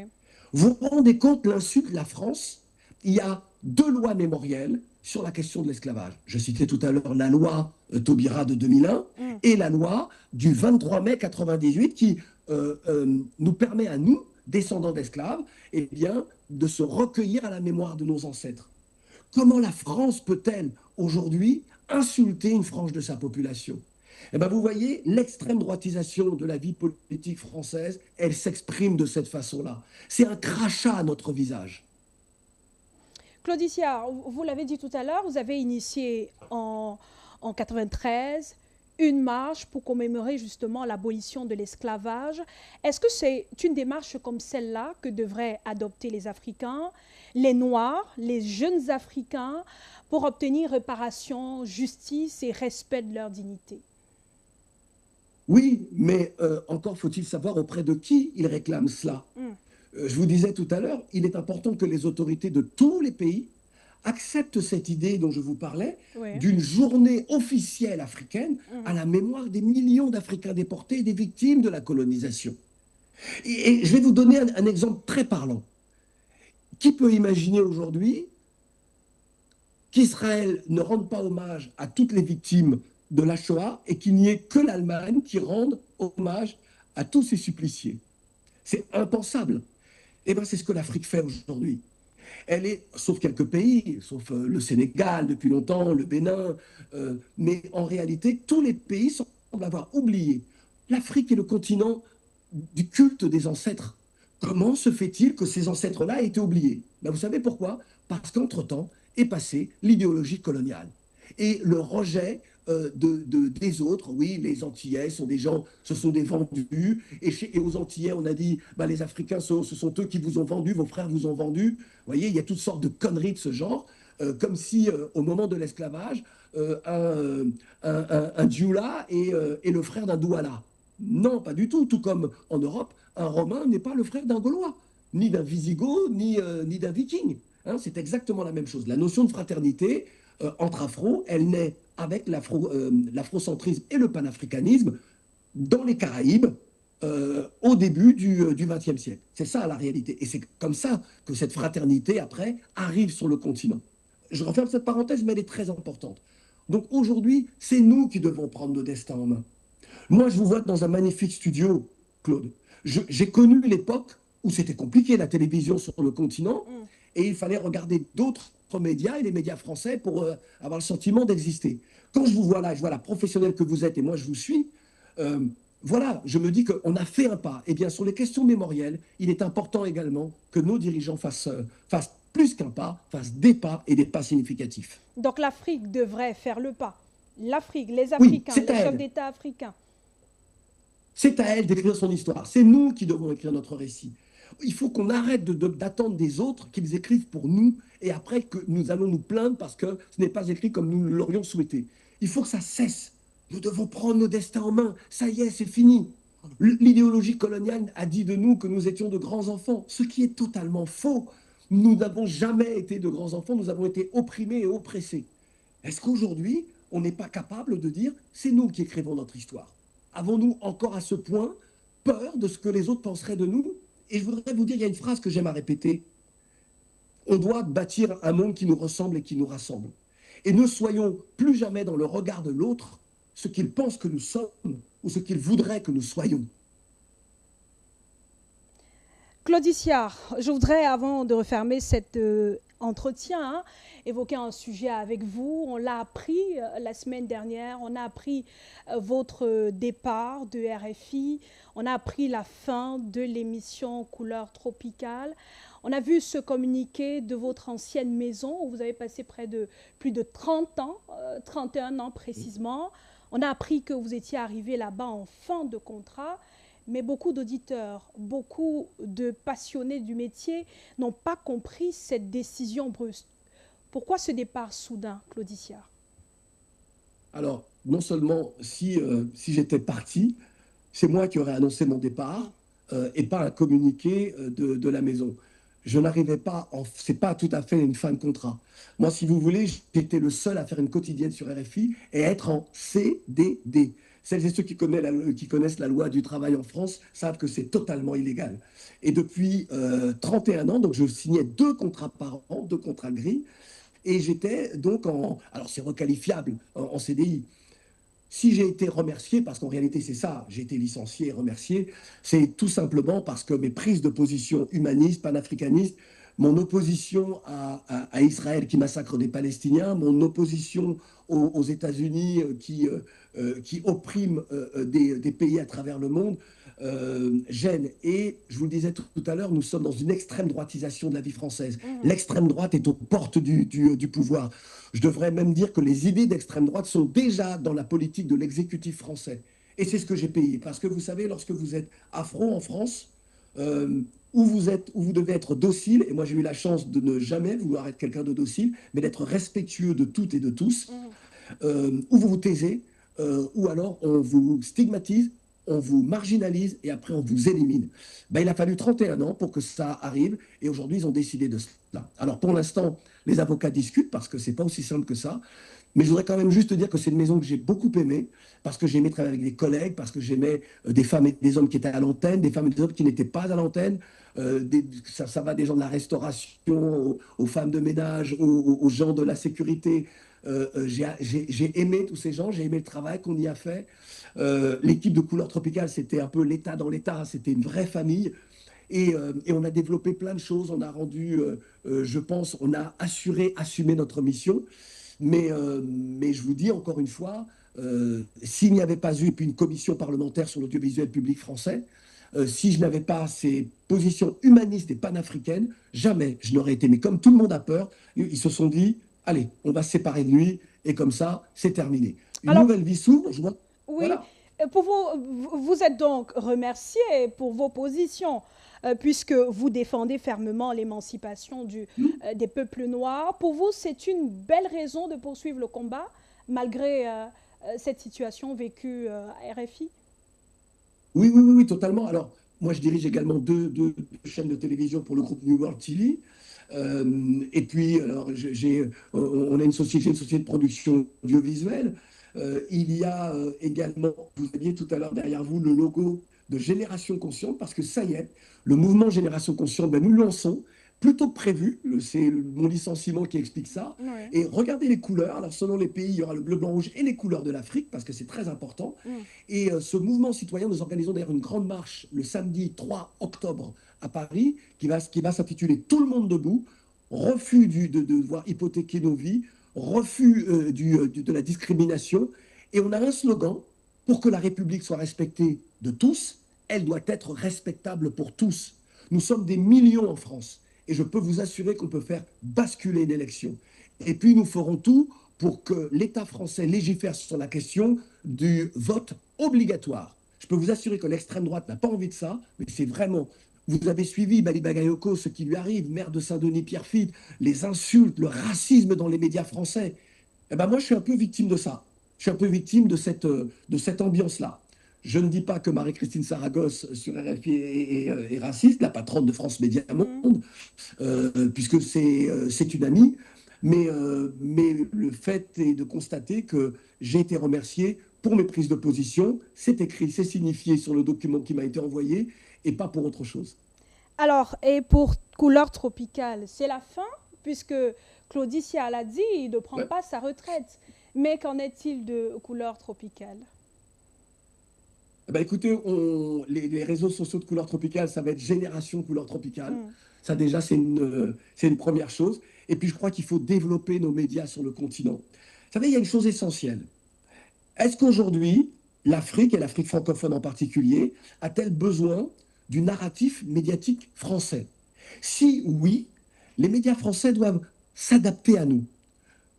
Vous vous rendez compte l'insulte de la France? Il y a 2 lois mémorielles sur la question de l'esclavage. Je citais tout à l'heure la loi Taubira de 2001 et la loi du 23 mai 98 qui nous permet à nous, descendants d'esclaves, eh bien, de se recueillir à la mémoire de nos ancêtres. Comment la France peut-elle aujourd'hui insulter une frange de sa population? Eh bien, vous voyez, l'extrême droitisation de la vie politique française, elle s'exprime de cette façon-là. C'est un crachat à notre visage. Claudicia, vous l'avez dit tout à l'heure, vous avez initié en 93 une marche pour commémorer justement l'abolition de l'esclavage. Est-ce que c'est une démarche comme celle-là que devraient adopter les Africains, les Noirs, les jeunes Africains, pour obtenir réparation, justice et respect de leur dignité? Oui, mais encore faut-il savoir auprès de qui ils réclament cela. Je vous disais tout à l'heure, il est important que les autorités de tous les pays acceptent cette idée dont je vous parlais, d'une journée officielle africaine à la mémoire des millions d'Africains déportés et des victimes de la colonisation. Et je vais vous donner un exemple très parlant. Qui peut imaginer aujourd'hui qu'Israël ne rende pas hommage à toutes les victimes de la Shoah et qu'il n'y ait que l'Allemagne qui rende hommage à tous ses suppliciés? C'est impensable. Eh bien, c'est ce que l'Afrique fait aujourd'hui. Elle est, sauf quelques pays, sauf le Sénégal depuis longtemps, le Bénin, mais en réalité, tous les pays semblent avoir oublié. L'Afrique est le continent du culte des ancêtres. Comment se fait-il que ces ancêtres-là aient été oubliés? Ben, vous savez pourquoi? Parce qu'entre-temps est passée l'idéologie coloniale et le rejet des autres. Oui, les Antillais sont des gens, ce sont des vendus. Et aux Antillais, on a dit, bah, les Africains, ce sont eux qui vous ont vendu, vos frères vous ont vendu. Vous voyez, il y a toutes sortes de conneries de ce genre, comme si au moment de l'esclavage, un Dioula est le frère d'un Douala. Non, pas du tout. Tout comme en Europe, un Romain n'est pas le frère d'un Gaulois, ni d'un Visigoth, ni d'un Viking. Hein, c'est exactement la même chose. La notion de fraternité entre afro, elle naît avec l'afrocentrisme et le panafricanisme dans les Caraïbes au début du XXe siècle. C'est ça la réalité. Et c'est comme ça que cette fraternité, après, arrive sur le continent. Je referme cette parenthèse, mais elle est très importante. Donc aujourd'hui, c'est nous qui devons prendre nos destins en main. Moi, je vous vois dans un magnifique studio, Claude. J'ai connu l'époque où c'était compliqué, la télévision sur le continent, et il fallait regarder d'autres médias et les médias français pour avoir le sentiment d'exister. Quand je vous vois là, je vois la professionnelle que vous êtes et moi je vous suis, voilà, je me dis qu'on a fait un pas. Et bien sur les questions mémorielles, il est important également que nos dirigeants fassent plus qu'un pas, fassent des pas et des pas significatifs. Donc l'Afrique devrait faire le pas. L'Afrique, les Africains, les chefs d'État africains. C'est à elle d'écrire son histoire. C'est nous qui devons écrire notre récit. Il faut qu'on arrête d'attendre des autres qu'ils écrivent pour nous et après que nous allons nous plaindre parce que ce n'est pas écrit comme nous l'aurions souhaité. Il faut que ça cesse. Nous devons prendre nos destins en main. Ça y est, c'est fini. L'idéologie coloniale a dit de nous que nous étions de grands enfants, ce qui est totalement faux. Nous n'avons jamais été de grands enfants, nous avons été opprimés et oppressés. Est-ce qu'aujourd'hui, on n'est pas capable de dire « c'est nous qui écrivons notre histoire » ? Avons-nous encore à ce point peur de ce que les autres penseraient de nous ? Et je voudrais vous dire, il y a une phrase que j'aime à répéter. On doit bâtir un monde qui nous ressemble et qui nous rassemble. Et ne soyons plus jamais dans le regard de l'autre ce qu'il pense que nous sommes ou ce qu'il voudrait que nous soyons. Claude Issiard, je voudrais, avant de refermer cet entretien, évoquer un sujet avec vous. On l'a appris la semaine dernière, on a appris votre départ de RFI, on a appris la fin de l'émission Couleurs tropicales. On a vu ce communiqué de votre ancienne maison où vous avez passé plus de 30 ans, 31 ans précisément. On a appris que vous étiez arrivé là-bas en fin de contrat. Mais beaucoup d'auditeurs, beaucoup de passionnés du métier n'ont pas compris cette décision brusque. Pourquoi ce départ soudain, Claude Issiard? Alors, non seulement si j'étais parti, c'est moi qui aurais annoncé mon départ et pas un communiqué de la maison. Je n'arrivais pas, c'est pas tout à fait une fin de contrat. Moi, si vous voulez, j'étais le seul à faire une quotidienne sur RFI et à être en CDD. Celles et ceux qui connaissent la loi du travail en France savent que c'est totalement illégal. Et depuis 31 ans, donc je signais 2 contrats par an, 2 contrats gris, et j'étais donc alors c'est requalifiable, en CDI. Si j'ai été remercié, parce qu'en réalité c'est ça, j'ai été licencié et remercié, c'est tout simplement parce que mes prises de position humanistes, panafricanistes, mon opposition à Israël qui massacre des Palestiniens, mon opposition aux États-Unis qui oppriment des pays à travers le monde, gêne. Et je vous le disais tout à l'heure, nous sommes dans une extrême droitisation de la vie française. L'extrême droite est aux portes du pouvoir. Je devrais même dire que les idées d'extrême droite sont déjà dans la politique de l'exécutif français. Et c'est ce que j'ai payé. Parce que vous savez, lorsque vous êtes afro en France, où vous devez être docile, et moi j'ai eu la chance de ne jamais vouloir être quelqu'un de docile, mais d'être respectueux de toutes et de tous, où vous vous taisez, ou alors on vous stigmatise, on vous marginalise et après on vous élimine. Ben, il a fallu 31 ans pour que ça arrive et aujourd'hui ils ont décidé de cela. Alors pour l'instant, les avocats discutent parce que c'est pas aussi simple que ça. Mais je voudrais quand même juste dire que c'est une maison que j'ai beaucoup aimée, parce que j'aimais travailler avec des collègues, parce que j'aimais des femmes et des hommes qui étaient à l'antenne, des femmes et des hommes qui n'étaient pas à l'antenne. Ça va des gens de la restauration, aux femmes de ménage, aux gens de la sécurité. J'ai aimé tous ces gens, j'ai aimé le travail qu'on y a fait. L'équipe de Couleur Tropicale, c'était un peu l'État dans l'État, c'était une vraie famille. Et on a développé plein de choses, on a rendu, je pense, on a assumé notre mission. Mais je vous dis encore une fois, s'il n'y avait pas eu une commission parlementaire sur l'audiovisuel public français, si je n'avais pas ces positions humanistes et panafricaines, jamais je n'aurais été. Mais comme tout le monde a peur, ils se sont dit, allez, on va se séparer de lui, et comme ça, c'est terminé. Une nouvelle vie s'ouvre, je vois. Oui, voilà. Pour vous êtes donc remercié pour vos positions, puisque vous défendez fermement l'émancipation des peuples noirs. Pour vous, c'est une belle raison de poursuivre le combat, malgré cette situation vécue à RFI? Oui, totalement. Alors, moi, je dirige également deux chaînes de télévision pour le groupe New World TV. Et puis, alors, on a une société de production audiovisuelle. Il y a également, vous aviez tout à l'heure derrière vous le logo de Génération Consciente, parce que ça y est, le mouvement Génération Consciente, ben, nous le lançons plutôt que prévu. C'est mon licenciement qui explique ça. Ouais. Et regardez les couleurs. Alors, selon les pays, il y aura le bleu, blanc, rouge et les couleurs de l'Afrique, parce que c'est très important. Et ce mouvement citoyen, nous organisons d'ailleurs une grande marche le samedi 3 octobre à Paris, qui va s'intituler « Tout le monde debout », refus de devoir hypothéquer nos vies, refus de la discrimination. Et on a un slogan: pour que la République soit respectée de tous, elle doit être respectable pour tous. Nous sommes des millions en France et je peux vous assurer qu'on peut faire basculer une élection. Et puis nous ferons tout pour que l'État français légifère sur la question du vote obligatoire. Je peux vous assurer que l'extrême droite n'a pas envie de ça, mais c'est vraiment... Vous avez suivi Bali Bagayoko, ce qui lui arrive, maire de Saint-Denis, Pierrefitte, les insultes, le racisme dans les médias français. Eh ben moi, je suis un peu victime de ça. Je suis un peu victime de cette ambiance-là. Je ne dis pas que Marie-Christine Saragosse sur RFI est raciste, la patronne de France Média Monde, puisque c'est une amie. Mais le fait est de constater que j'ai été remercié pour mes prises de position. C'est écrit, c'est signifié sur le document qui m'a été envoyé, et pas pour autre chose. Alors, et pour Couleur Tropicale, c'est la fin, puisque Claudie Sial a dit de ne prendre pas sa retraite. Mais qu'en est-il de Couleur Tropicale? Ben écoutez, les réseaux sociaux de Couleur Tropicale, ça va être Génération Couleur Tropicale. Ça déjà, c'est une première chose. Et puis je crois qu'il faut développer nos médias sur le continent. Vous savez, il y a une chose essentielle. Est-ce qu'aujourd'hui, l'Afrique, et l'Afrique francophone en particulier, a-t-elle besoin du narratif médiatique français? Si oui, les médias français doivent s'adapter à nous.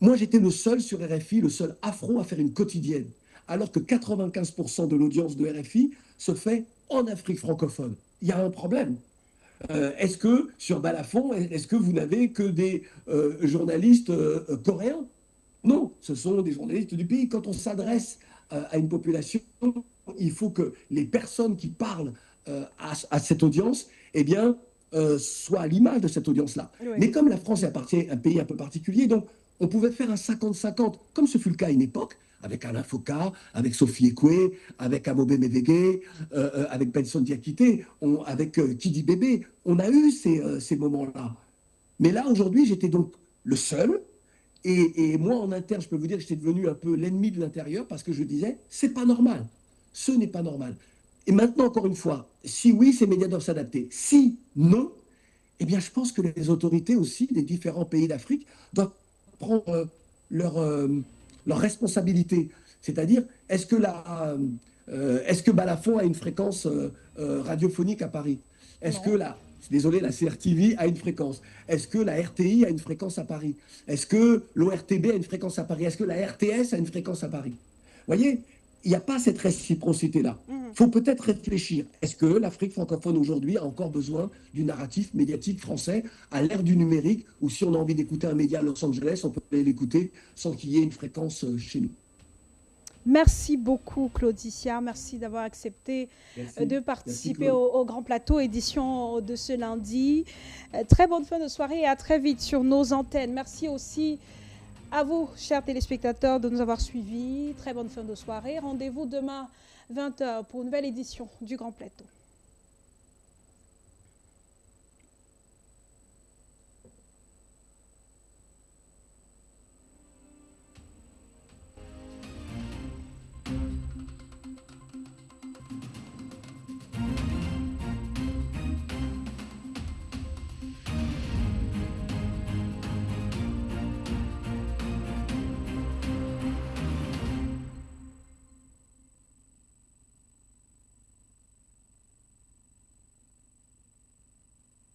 Moi, j'étais le seul sur RFI, le seul afro à faire une quotidienne, alors que 95% de l'audience de RFI se fait en Afrique francophone. Il y a un problème. Est-ce que, sur Balafon, est-ce que vous n'avez que des journalistes coréens? Non, ce sont des journalistes du pays. Quand on s'adresse à une population, il faut que les personnes qui parlent à cette audience, eh bien, soient à l'image de cette audience-là. Oui. Mais comme la France est un pays un peu particulier, donc on pouvait faire un 50-50, comme ce fut le cas à une époque, avec Alain Foka, avec Sophie Ekwe, avec Amobe Mevege, avec Benson Diakité, avec Kidi Bébé. On a eu ces moments-là. Mais là, aujourd'hui, j'étais donc le seul. Et moi, en interne, je peux vous dire que j'étais devenu un peu l'ennemi de l'intérieur parce que je disais, c'est pas normal. Ce n'est pas normal. Et maintenant, encore une fois, si oui, ces médias doivent s'adapter. Si non, eh bien, je pense que les autorités aussi des différents pays d'Afrique doivent prendre leur responsabilité. C'est-à-dire, est-ce que Balafon a une fréquence radiophonique à Paris? Est-ce que la CRTV a une fréquence? Est-ce que la RTI a une fréquence à Paris? Est-ce que l'ORTB a une fréquence à Paris? Est-ce que la RTS a une fréquence à Paris? Vous voyez, il n'y a pas cette réciprocité-là. Il faut peut-être réfléchir. Est-ce que l'Afrique francophone aujourd'hui a encore besoin du narratif médiatique français à l'ère du numérique, où si on a envie d'écouter un média à Los Angeles, on peut l'écouter sans qu'il y ait une fréquence chez nous? Merci beaucoup, Claudicia. Merci d'avoir accepté de participer au Grand Plateau, édition de ce lundi. Très bonne fin de soirée et à très vite sur nos antennes. Merci aussi à vous, chers téléspectateurs, de nous avoir suivis. Très bonne fin de soirée. Rendez-vous demain 20h pour une nouvelle édition du Grand Plateau.